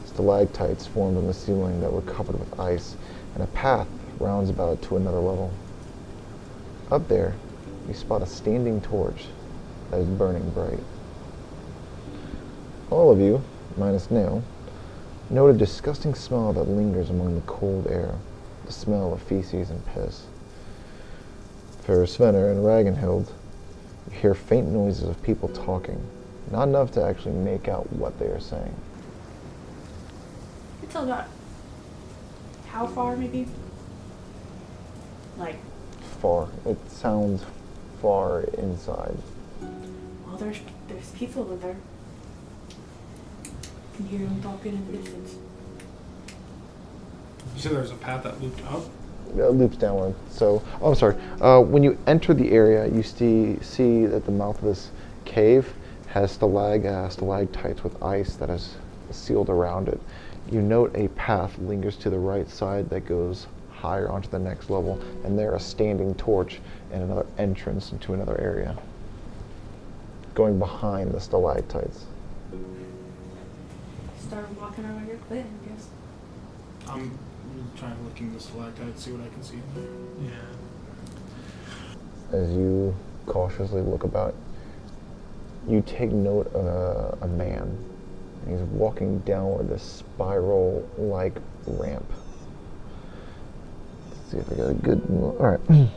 Stalactites formed on the ceiling that were covered with ice, and a path rounds about to another level. Up there, you spot a standing torch that is burning bright. All of you, minus Nail, note a disgusting smell that lingers among the cold air, the smell of feces and piss. For Svenner and Ragnhild, you hear faint noises of people talking, not enough to actually make out what they are saying. It's about how far, maybe? Like, Far. It sounds far inside. well, there's people in there. You can hear them talking in the distance. You said there was a path that looped up? It loops downward. So, oh, I'm sorry. When you enter the area, you see that the mouth of this cave has stalactites with ice that is sealed around it. You note a path lingers to the right side that goes higher onto the next level, and there a standing torch and another entrance into another area, going behind the stalactites. Start walking around your bed, I guess. I'm trying to look in the stalactite, see what I can see in there. As you cautiously look about, you take note of a man. He's walking downward this spiral-like ramp. Let's see if I got a good... All right.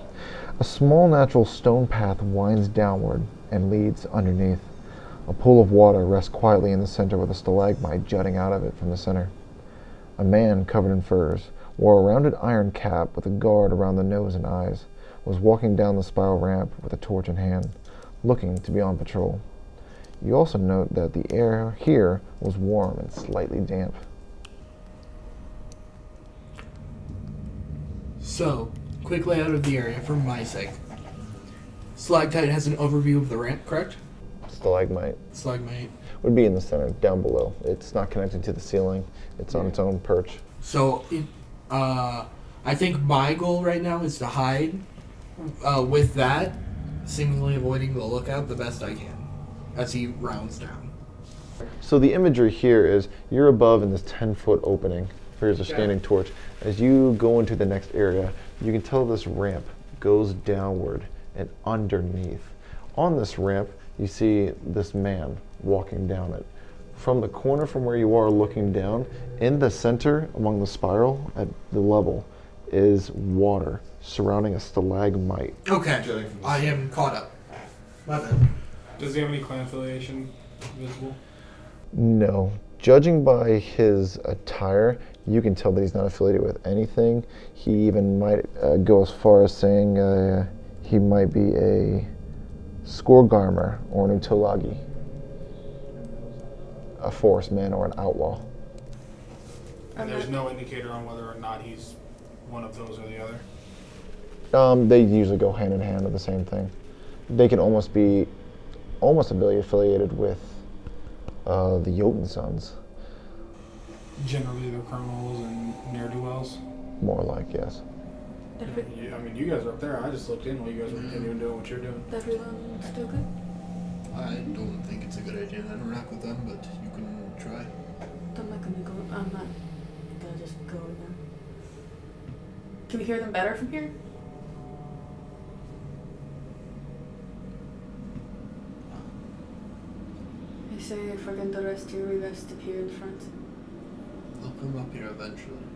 A small natural stone path winds downward and leads underneath. A pool of water rests quietly in the center with a stalagmite jutting out of it from the center. A man covered in furs, wore a rounded iron cap with a guard around the nose and eyes, was walking down the spiral ramp with a torch in hand, looking to be on patrol. You also note that the air here was warm and slightly damp. So, quick layout of the area for my sake. Stalactite has an overview of the ramp, correct? Stalagmite Stalagmite. would be in the center, down below. It's not connected to the ceiling. It's on its own perch. So, I think my goal right now is to hide with that, seemingly avoiding the lookout the best I can as he rounds down. So the imagery here is you're above in this 10-foot opening. Here's a standing torch. As you go into the next area, you can tell this ramp goes downward and underneath. On this ramp, you see this man walking down it. From the corner from where you are looking down, in the center among the spiral at the level is water surrounding a stalagmite. Okay, I am caught up. My bad. Does he have any clan affiliation visible? No. Judging by his attire, you can tell that he's not affiliated with anything. He even might go as far as saying he might be a Skorgarmer or an Utolagi, a forest man or an outlaw. And there's no indicator on whether or not he's one of those or the other? They usually go hand in hand with the same thing. They can almost be affiliated with the Jotun sons. Generally, they're criminals and ne'er-do-wells. More like, yes. Yeah, I mean, you guys are up there. I just looked in while you guys were continuing doing what you're doing. Everyone still good? I don't think it's a good idea to interact with them, but you can try. I'm not gonna go. I'm not gonna just go in there. Can we hear them better from here? I say if we're going to rest here, we rest up here in front. They'll come up here eventually.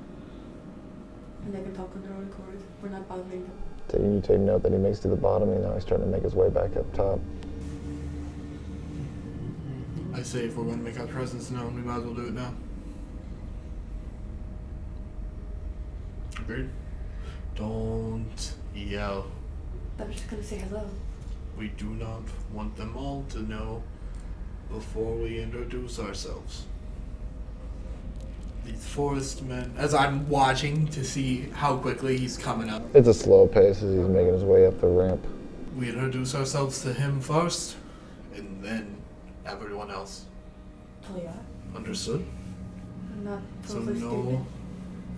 And they can talk on their own accord. We're not bothering them. You take note that he makes it to the bottom and now he's starting to make his way back up top. I say if we're going to make our presence known, we might as well do it now. Agreed? Don't yell. I was just gonna say hello. We do not want them all to know before we introduce ourselves. These forest men, as I'm watching to see how quickly he's coming up, It's a slow pace as he's making his way up the ramp. we introduce ourselves to him first, and then everyone else. Oh yeah. Understood? I'm not So totally no stupid.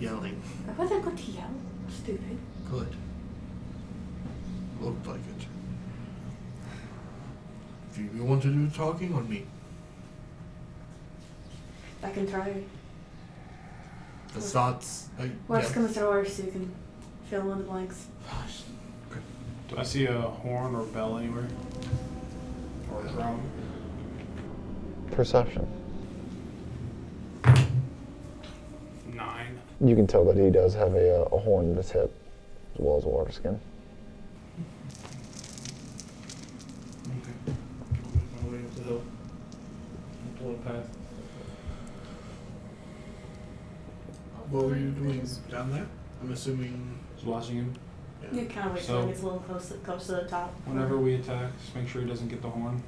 yelling. I wasn't going to yell. Stupid. Good. Looked like it. Do you want to do the talking or me? I can try. The thoughts. We're just gonna throw ours so you can fill in the blanks. Do I see a horn or bell anywhere? Or a drum? Perception. 9. You can tell that he does have a horn in his hip, as well as a water skin. Okay. My way up the hill. Pull a path. What were you doing down there? I'm assuming. Just watching him. You kind of wait So- till it gets a little close to the top. Whenever we attack, just make sure he doesn't get the horn.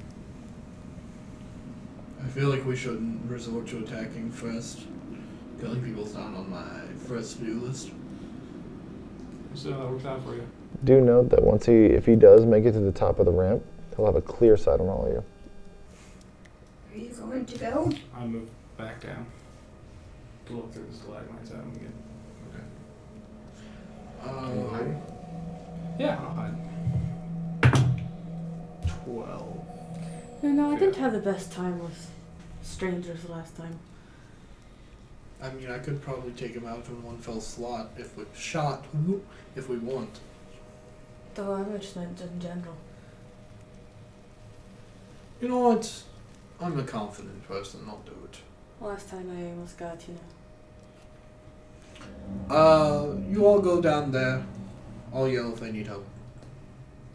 I feel like we shouldn't resort to attacking first. Killing people's not on my first view list. So that works out for you. Do note that if he does make it to the top of the ramp, he'll have a clear sight on all of you. Are you going to go? I move back down. To look through the stalagmites at him again. Yeah, I'll hide. 12. No, I didn't have the best time with strangers last time. I mean, I could probably take him out in one fell slot if we want. Though I just meant in general. You know what? I'm a confident person. I'll do it. Last time I almost got, You all go down there. I'll yell if I need help.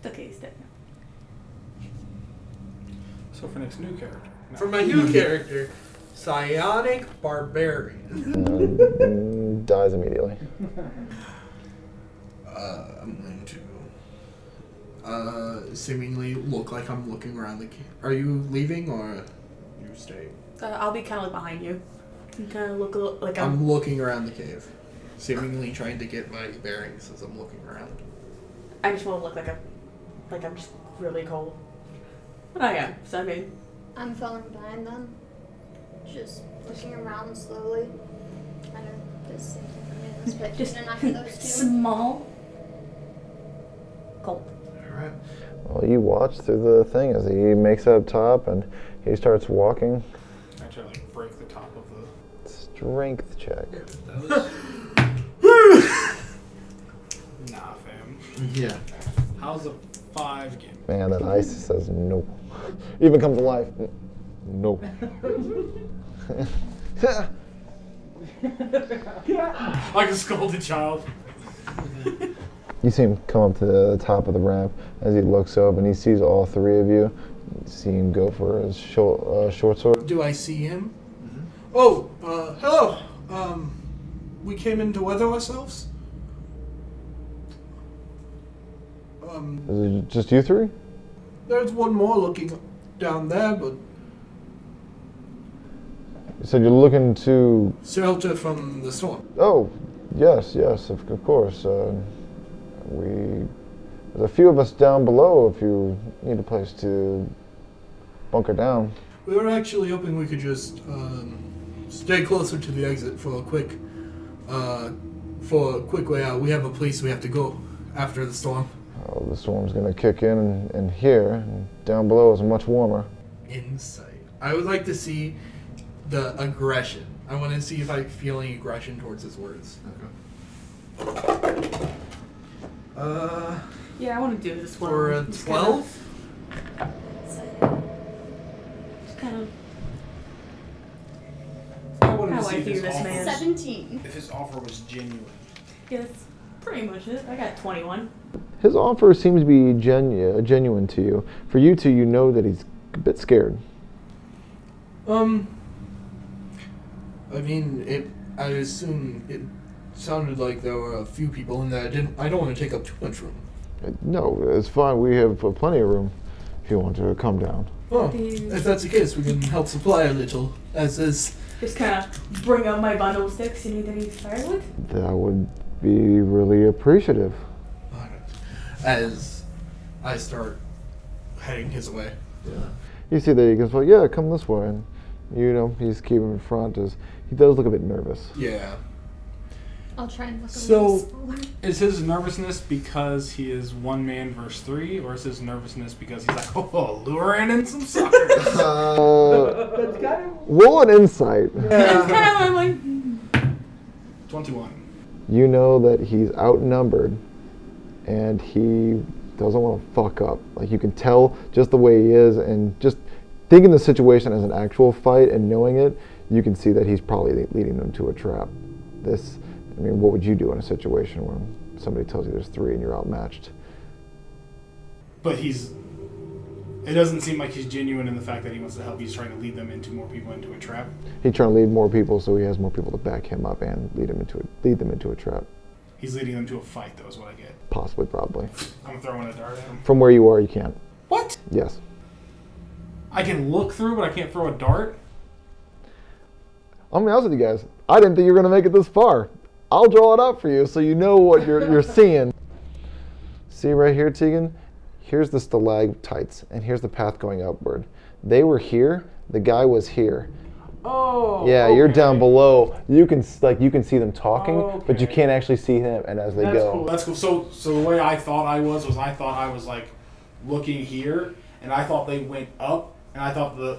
Okay, he's dead now. So for next new character. No. For my new character, Psionic Barbarian. Dies immediately. I'm going to seemingly look like I'm looking around the cave. Are you leaving or you staying? I'll be kind of like behind you. And kind of look a little, like I'm looking around the cave, seemingly trying to get my bearings as I'm looking around. I just want to look like I'm just really cold. But I am. So I mean, I'm falling behind them. Just looking around slowly. Kind of just same thing for me. Let's put just in after those two. small, cold. Alright. Well, you watch through the thing as he makes it up top and he starts walking. I try to like break the top of the. Strength check. Nah, fam. Yeah. How's a 5 game? Man, that ice says no. Even comes to life. No. Like a scolded child. You see him come up to the top of the ramp as he looks up and he sees all three of you. You see him go for his short sword. Do I see him? Oh, hello. We came in to weather ourselves. Is it just you three? There's one more looking down there, but You said you're looking to... shelter from the storm. Oh, yes, of course. There's a few of us down below if you need a place to bunker down. We were actually hoping we could just stay closer to the exit for a quick way out. We have a place we have to go after the storm. Oh, the storm's gonna kick in here, and down below is much warmer. Insight. I would like to see the aggression. I want to see if I'm feeling aggression towards his words. Okay. Yeah, I want to do this one. For a Just 12? Just kind of. I wanted How to I see if hear his this offer, man. 17. if his offer was genuine. Yeah, that's pretty much it. I got 21. His offer seems to be genuine to you. For you two, you know that he's a bit scared. I mean, I assume it sounded like there were a few people in there. I don't want to take up too much room. No, it's fine. We have plenty of room if you want to come down. Well, if that's the case, we can help supply a little. As is. Just kind of bring up my bundle of sticks. You need any firewood? That would be really appreciative. As I start heading his way. Yeah. You see that he goes, well, yeah, come this way. And, he's keeping in front. He does look a bit nervous. Yeah. I'll try and look a So- little smaller. Is his nervousness because he is 1 man versus 3, or is his nervousness because he's like, oh, luring in some suckers? That's kind of. Roll an insight. It's kind of like 21. You know that he's outnumbered, and he doesn't want to fuck up. Like, you can tell just the way he is, and just thinking the situation as an actual fight and knowing it, you can see that he's probably leading them to a trap. What would you do in a situation where somebody tells you there's 3 and you're outmatched? But it doesn't seem like he's genuine in the fact that he wants to help. He's trying to lead more people into a trap. He's trying to lead more people so he has more people to back him up and lead them into a trap. He's leading them to a fight, though, is what I get. Possibly, probably. I'm throwing a dart at him. From where you are, you can't. What? Yes. I can look through, but I can't throw a dart? I'll be honest with you guys. I didn't think you were going to make it this far. I'll draw it up for you so you know what you're seeing. See right here, Tegan? Here's the stalactites, and here's the path going upward. They were here. The guy was here. Oh. Yeah, okay. you're down below. You can see them talking, but you can't actually see him. And as they That's go, cool. That's cool. So the way I thought I was I thought I was like looking here, and I thought they went up, and I thought the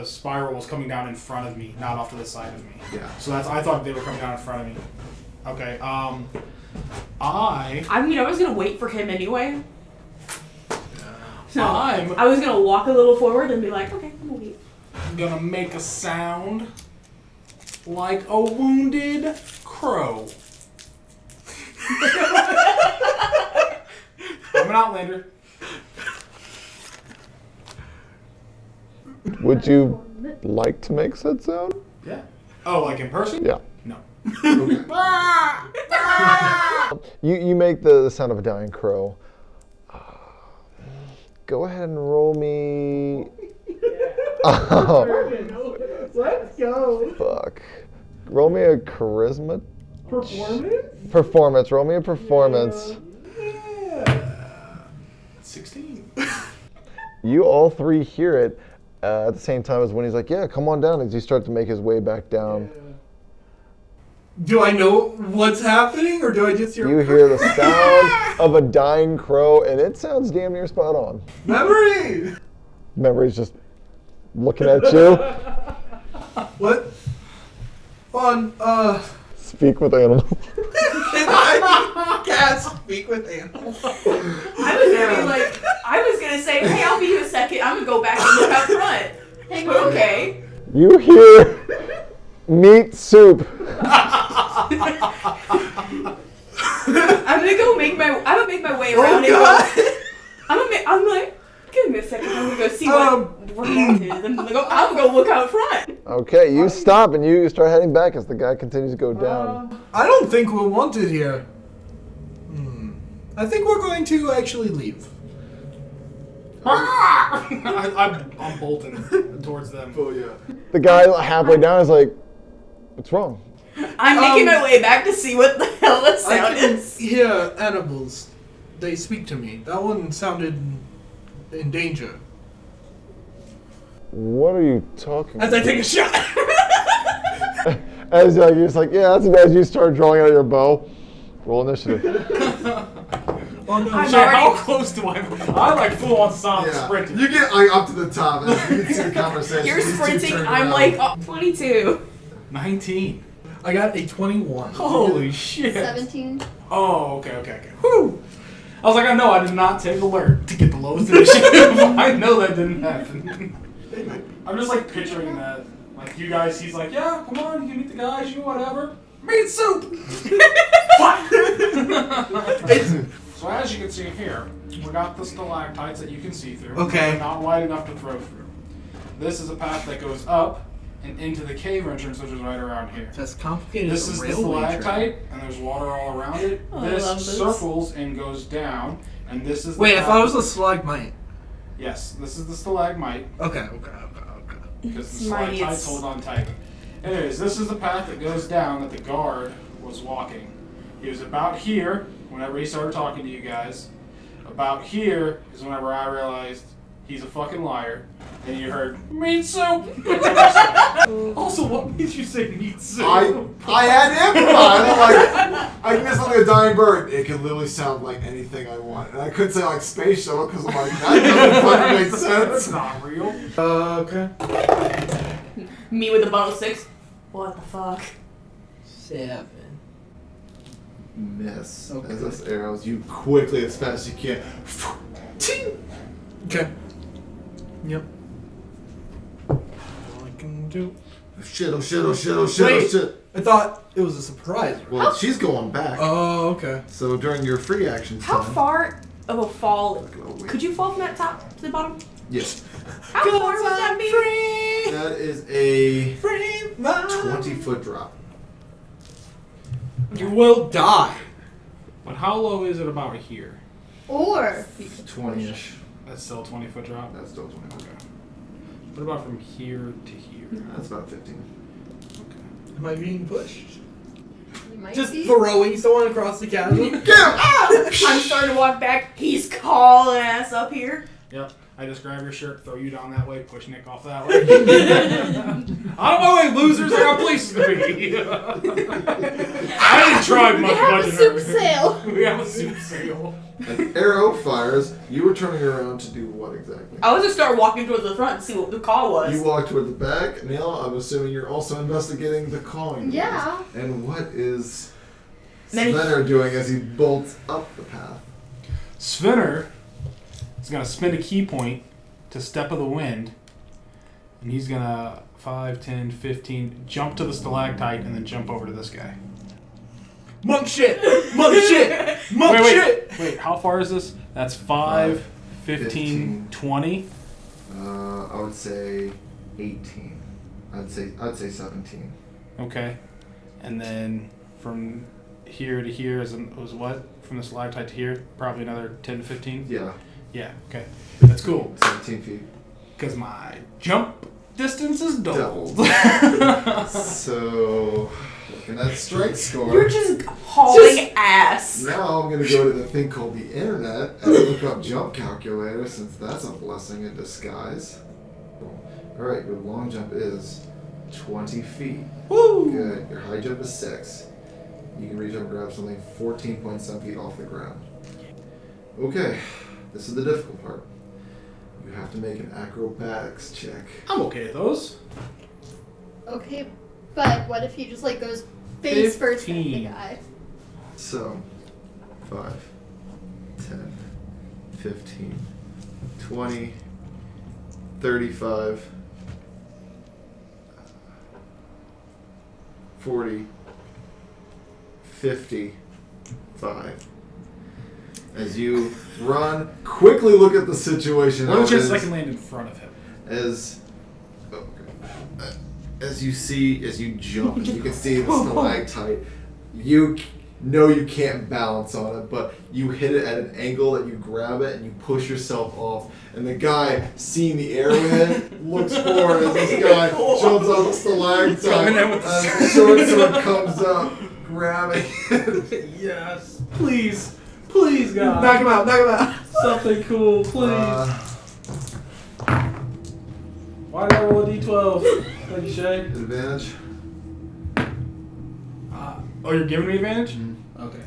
spiral was coming down in front of me, not off to the side of me. Yeah. So I thought they were coming down in front of me. Okay. I was gonna wait for him anyway. So I was gonna walk a little forward and be like, okay, I'm gonna wait. I'm gonna make a sound like a wounded crow. I'm an outlander. would you like to make said sound? Yeah. Oh, like in person? Yeah. No. You make the sound of a dying crow. Go ahead and roll me. Oh, Let's go. fuck. Roll me a charisma. Performance? Roll me a performance. Yeah. 16. You all 3 hear it at the same time as when he's like, yeah, come on down, as he starts to make his way back down. Do I know what's happening, or do I just hear? You hear the sound of a dying crow, and it sounds damn near spot on. Memory. Memory's just looking at you. What? Hold on. Speak with animals. I can't speak with animals. I was gonna say, hey, I'll be you a second. I'm gonna go back and look out front. Hang on. Okay. You hear meat soup. I'm gonna make my way around and go. I'm like, give me a second. I'm gonna go see what that is. I'm gonna go look out front. Okay, you stop and you start heading back as the guy continues to go down. I don't think we're wanted here. I think we're going to actually leave. I'm bolting towards them. Oh, yeah. The guy halfway down is like, what's wrong? I'm making my way back to see what the hell the I sound can is. hear animals. They speak to me. That one sounded in danger. What are you talking As I take a shot. As like, you're just like, yeah, that's as you start drawing out your bow. Roll initiative. Oh no! I'm Shit, how already- close do I? I like full on solid Yeah. sprinting. You get like up to the top and you can see the conversation. You're These two sprinting. turn I'm around. like 22. 19. I got a 21. Holy shit. 17. Oh, okay. Whew. I was like, I know I did not take alert to get the lowest initiative. I know that didn't happen. I'm just like picturing that. Like you guys, he's like, yeah, come on, you can meet the guys, you whatever. Meat soup! Fuck! So as you can see here, we got the stalactites that you can see through. Okay. They're not wide enough to throw through. This is a path that goes up and into the cave entrance, which is right around here. That's complicated. This is the stalactite, and there's water all around it. Oh, I love this this. circles and goes down, And this is. Wait, the I thought it was a stalagmite. Yes, this is the stalagmite. Okay. Because the Mighty, stalactites hold on tight. Anyways, this is the path that goes down that the guard was walking. He was about here whenever he started talking to you guys. About here is whenever I realized he's a fucking liar. And you heard, meat soup! Also, what made you say meat soup? I had to improvise. I'm like, I can miss like a dying bird. It can literally sound like anything I want. And I couldn't say like space shuttle because I'm like, that doesn't fucking make That's sense. not real. Okay. Me with a bottle of 6. What the fuck? 7. Miss. Okay. As those arrows, you quickly, as fast as you can. Ting! Okay. Yep. All I can do. Shit, oh shit, oh shit, oh shit, Wait. oh shit. I thought it was a surprise. Well, she's going back. Oh, okay. So during your free action How time. far of a fall Oh, wait. could you fall from that top to the bottom? Yes. How far would that be? Free. That is a Free. 20-foot drop. You will die. But how low is it about here? Or 20-ish. That's still a 20-foot drop? That's still 20. Okay. What about from here to here? That's about 15. Okay. Am I being pushed? you might Just be. throwing someone across the chasm? I'm starting to walk back. He's calling ass up here. Yep. I just grab your shirt, throw you down that way, push Nick off that way. Out of my way, losers! I got places to be. I didn't try much We have a budget. soup sale. We have a soup sale. An arrow fires. You were turning around to do what exactly? I was just start walking towards the front and see what the call was. You walk toward the back. Neil, I'm assuming you're also investigating the calling noise. Yeah. And what is Then he- Svenner doing as he bolts up the path? Svenner is going to spend a key point to Step of the Wind. And he's going to 5, 10, 15, jump to the stalactite and then jump over to this guy. Monk shit! Monk shit! Monk shit! Wait, how far is this? That's 5, 15, 20. I would say 18. I'd say 17. Okay. And then from here to here was what? From the stalactite to here? Probably another 10 to 15? Yeah, Yeah, okay. That's cool. 17 feet. Because my jump distance is doubled. So, looking at strength score. You're just hauling ass. Now I'm going to go to the thing called the internet and look up jump calculator, since that's a blessing in disguise. Alright, your long jump is 20 feet. Woo! Good. Your high jump is 6. You can reach up and grab something 14 point some feet off the ground. Okay, this is the difficult part. You have to make an acrobatics check. I'm okay with those. Okay, but what if he just like goes face first at the 15. guy? So, 5, 10, 15, 20, 35, 40, 55. As you run, quickly look at the situation. What if as- I can land in front of him? as as you jump, and you can see the stalactite. You know you can't balance on it, but you hit it at an angle that you grab it and you push yourself off. And the guy, seeing the arrowhead, looks forward as this guy jumps off the stalactite. Coming in with the And the short sword comes up, grabbing it. Yes. Please. Please, God. Knock him out, knock him out. Something cool, please. Why did I roll a d12? Thank you, Shay. Advantage. Oh, you're giving me advantage? Mm-hmm. Okay.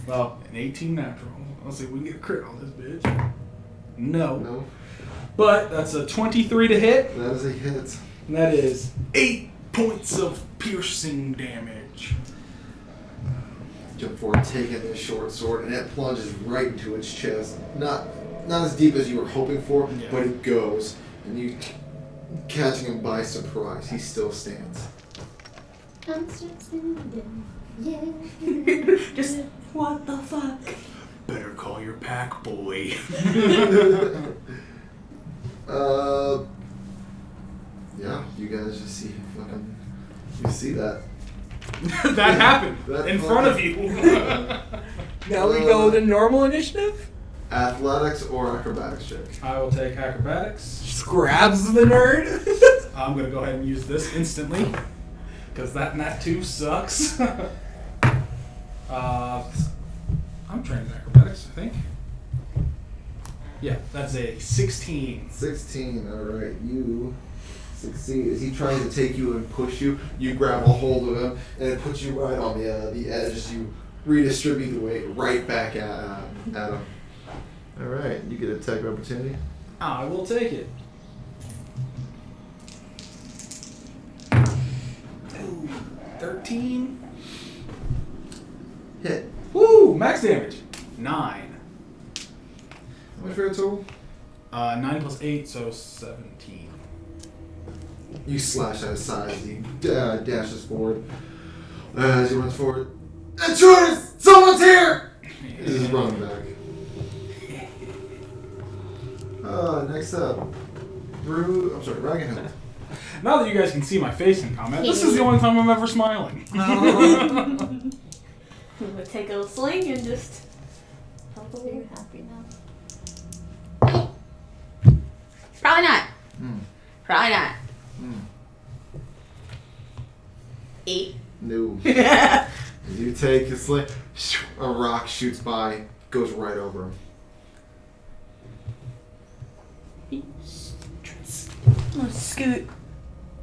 Well, an 18 natural. Let's see if we can get a crit on this bitch. No. No, But that's a 23 to hit. that is a hit. And that is 8 points of piercing damage. Jump forward, taking the short sword, and it plunges right into its chest. Not as deep as you were hoping for, Yeah. but it goes. And you catching him by surprise. He still stands. I'm still standing. Yeah. Just what the fuck? Better call your pack, boy. Yeah, you guys just see fucking. You see that. That happened That in fucking- front of you. Now we go to normal initiative? Athletics or acrobatics check? I will take acrobatics. Just grabs the nerd. I'm going to go ahead and use this instantly. Because that nat 2 sucks. I'm trained in acrobatics, I think. Yeah, that's a 16. 16, alright. You succeed. As he tries to take you and push you, you grab a hold of him, and it puts you right on the edge as you redistribute the weight right back at him. Alright, you get an attack of opportunity. I will take it. Ooh, 13. Hit. Woo! Max damage. 9. How much for your total? 9 plus 8, so 17. You slash at his side as he dashes forward. As he runs forward. Intruders! Someone's here! He's just running back. Next up. Ragnarok. Now that you guys can see my face in comment, this is the only time I'm ever smiling. I'm gonna take a sling and just. Are you happy now? Probably not. Mm. Probably not. Mm. 8. No. As you take his sling, a rock shoots by, goes right over him. I'm gonna scoot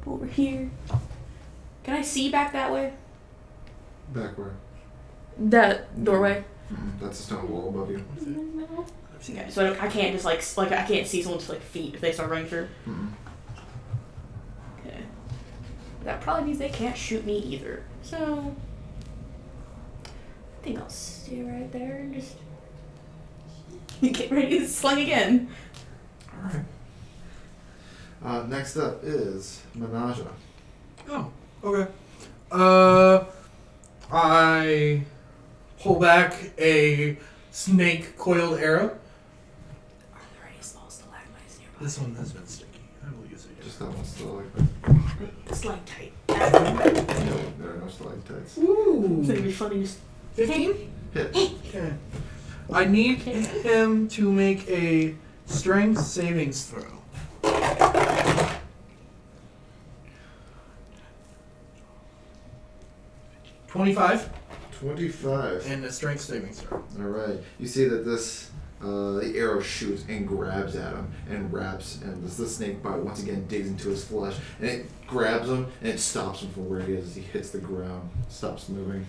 over here. Can I see back that way? Back where? That doorway. That's a stone wall above you. Okay, so I can't just like I can't see someone's like feet if they start running through. Mm-mm. Okay. That probably means they can't shoot me either. So I think I'll stay right there and just get ready to sling again. Alright. Next up is Menaja. Oh, okay. I pull back a snake coiled arrow. Are there any small stalagmites nearby? This one has been sticky. I will use it. Just that one stalagmite. Stalactite. No, there are no stalactites. Ooh. It's gonna be funny just 15? Hit. Okay. I need him to make a strength savings throw. 25 25. and a strength savings throw. Alright. You see that this, the arrow shoots and grabs at him and wraps, and the snake bite once again digs into his flesh, and it grabs him and it stops him from where he is as he hits the ground. Stops moving.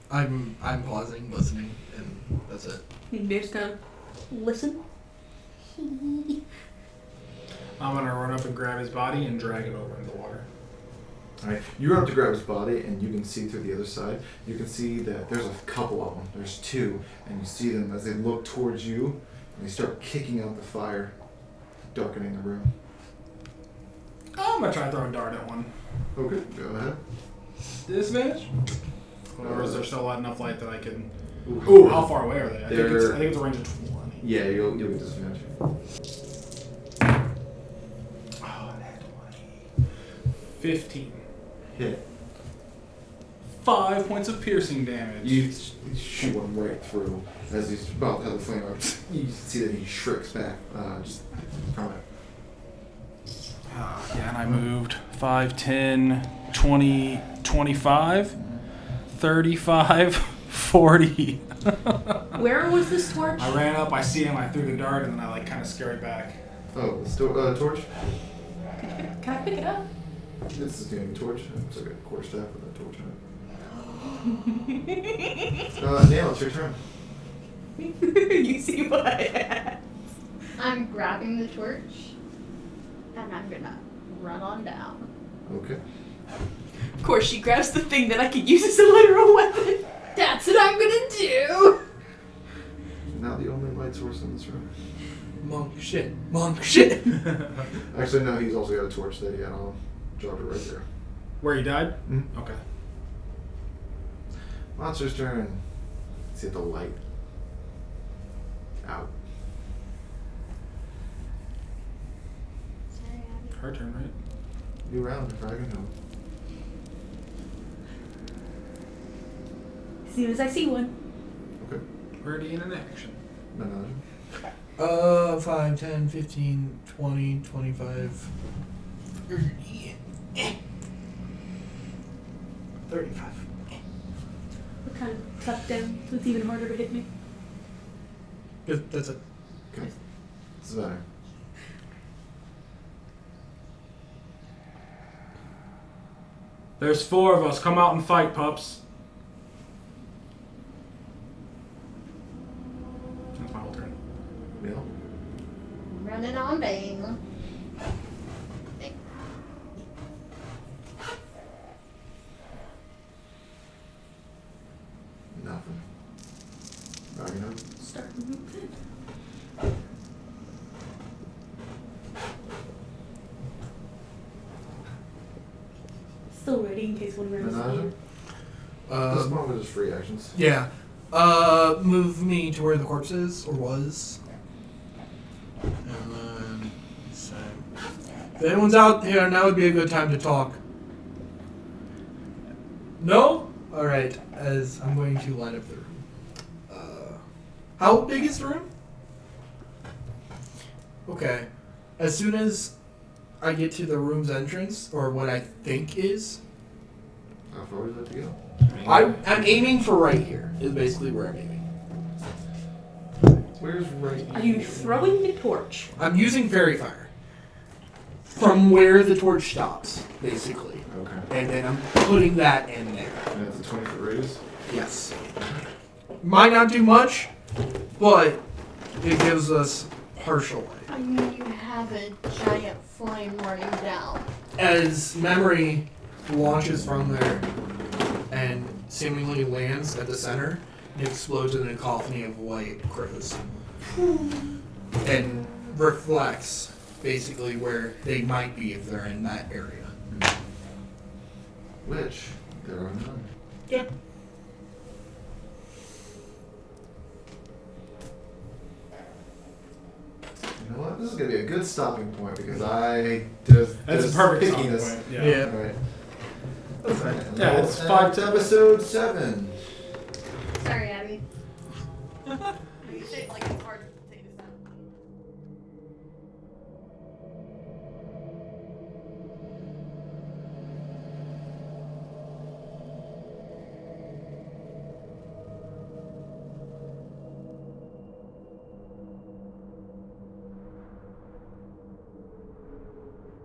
I'm pausing, listening, and that's it. They just kind of listen. I'm gonna run up and grab his body and drag it over into the water. Alright, you run up to grab his body, and you can see through the other side. You can see that there's a couple of them. There's two, and you see them as they look towards you, and they start kicking out the fire, darkening the room. I'm gonna try to throw a dart at one. Okay, go ahead. Disadvantage? Or is there still enough light that I can... Ooh, Ooh, how far away are they? I think They're- it's a range of 20. Yeah, you'll get disadvantage. Oh, that 20. 15. Hit. 5 points of piercing damage. You shoot one right through as he's about to have the flame out. You see that he shrinks back just from it. Yeah, and I moved 5, 10, 20, 25, 35, 40. Where was this torch? I ran up, I see him, I threw the dart, and then I kind of scurried back. Oh, the torch? Can I pick it up? This is going to be a torch. It's like a quarterstaff with a torch on it. Nail, it's your turn. You see what? I'm grabbing the torch and I'm gonna run on down. Okay. Of course, she grabs the thing that I could use as a literal weapon. That's what I'm gonna do! Now the only light source in this room. Monk shit. Monk shit. Actually, no, he's also got a torch that he had on. Dropped it right there. Where he died? Mhm. Okay. Monster's turn. See the light. Out. Sorry, Abby. Her turn, right? New round, Dragon Hill. As soon as I see one. Okay. Ready in an action. Menage. 5, 10, 15, 20, 25, 30. 35. What kind of tucked down so it's even harder to hit me? Good, that's it. Okay. This is better. There's 4 of us. Come out and fight, pups. That's my whole turn. Yeah. Running on Bane. Nothing. Ragnarok. Start moving. Still ready in case one runs Menage. here. This one was just free actions. Yeah. Move me to where the corpse is, or was. And then, so. If anyone's out here, now would be a good time to talk. No? Alright, as I'm going to line up the room. How big is the room? Okay. As soon as I get to the room's entrance, or what I think is, How far does that have to go? I'm aiming for right here, is basically where I'm aiming. Where's right Are you throwing the torch? I'm using fairy fire. From where the torch stops, basically. Okay. And then I'm putting that in there. And it's a 20-foot radius? Yes. Might not do much, but it gives us partial light. I mean, you have a giant flame running down. As memory launches from there and seemingly lands at the center, it explodes in a cacophony of white crows. And reflects basically where they might be if they're in that area. Which? There are none. Yeah. You know what? This is gonna be a good stopping point because I That's there's a perfect pickiness. stopping point. Yeah. Alright. Yeah, it's And 5 to episode 7. Sorry, Abby. You say it like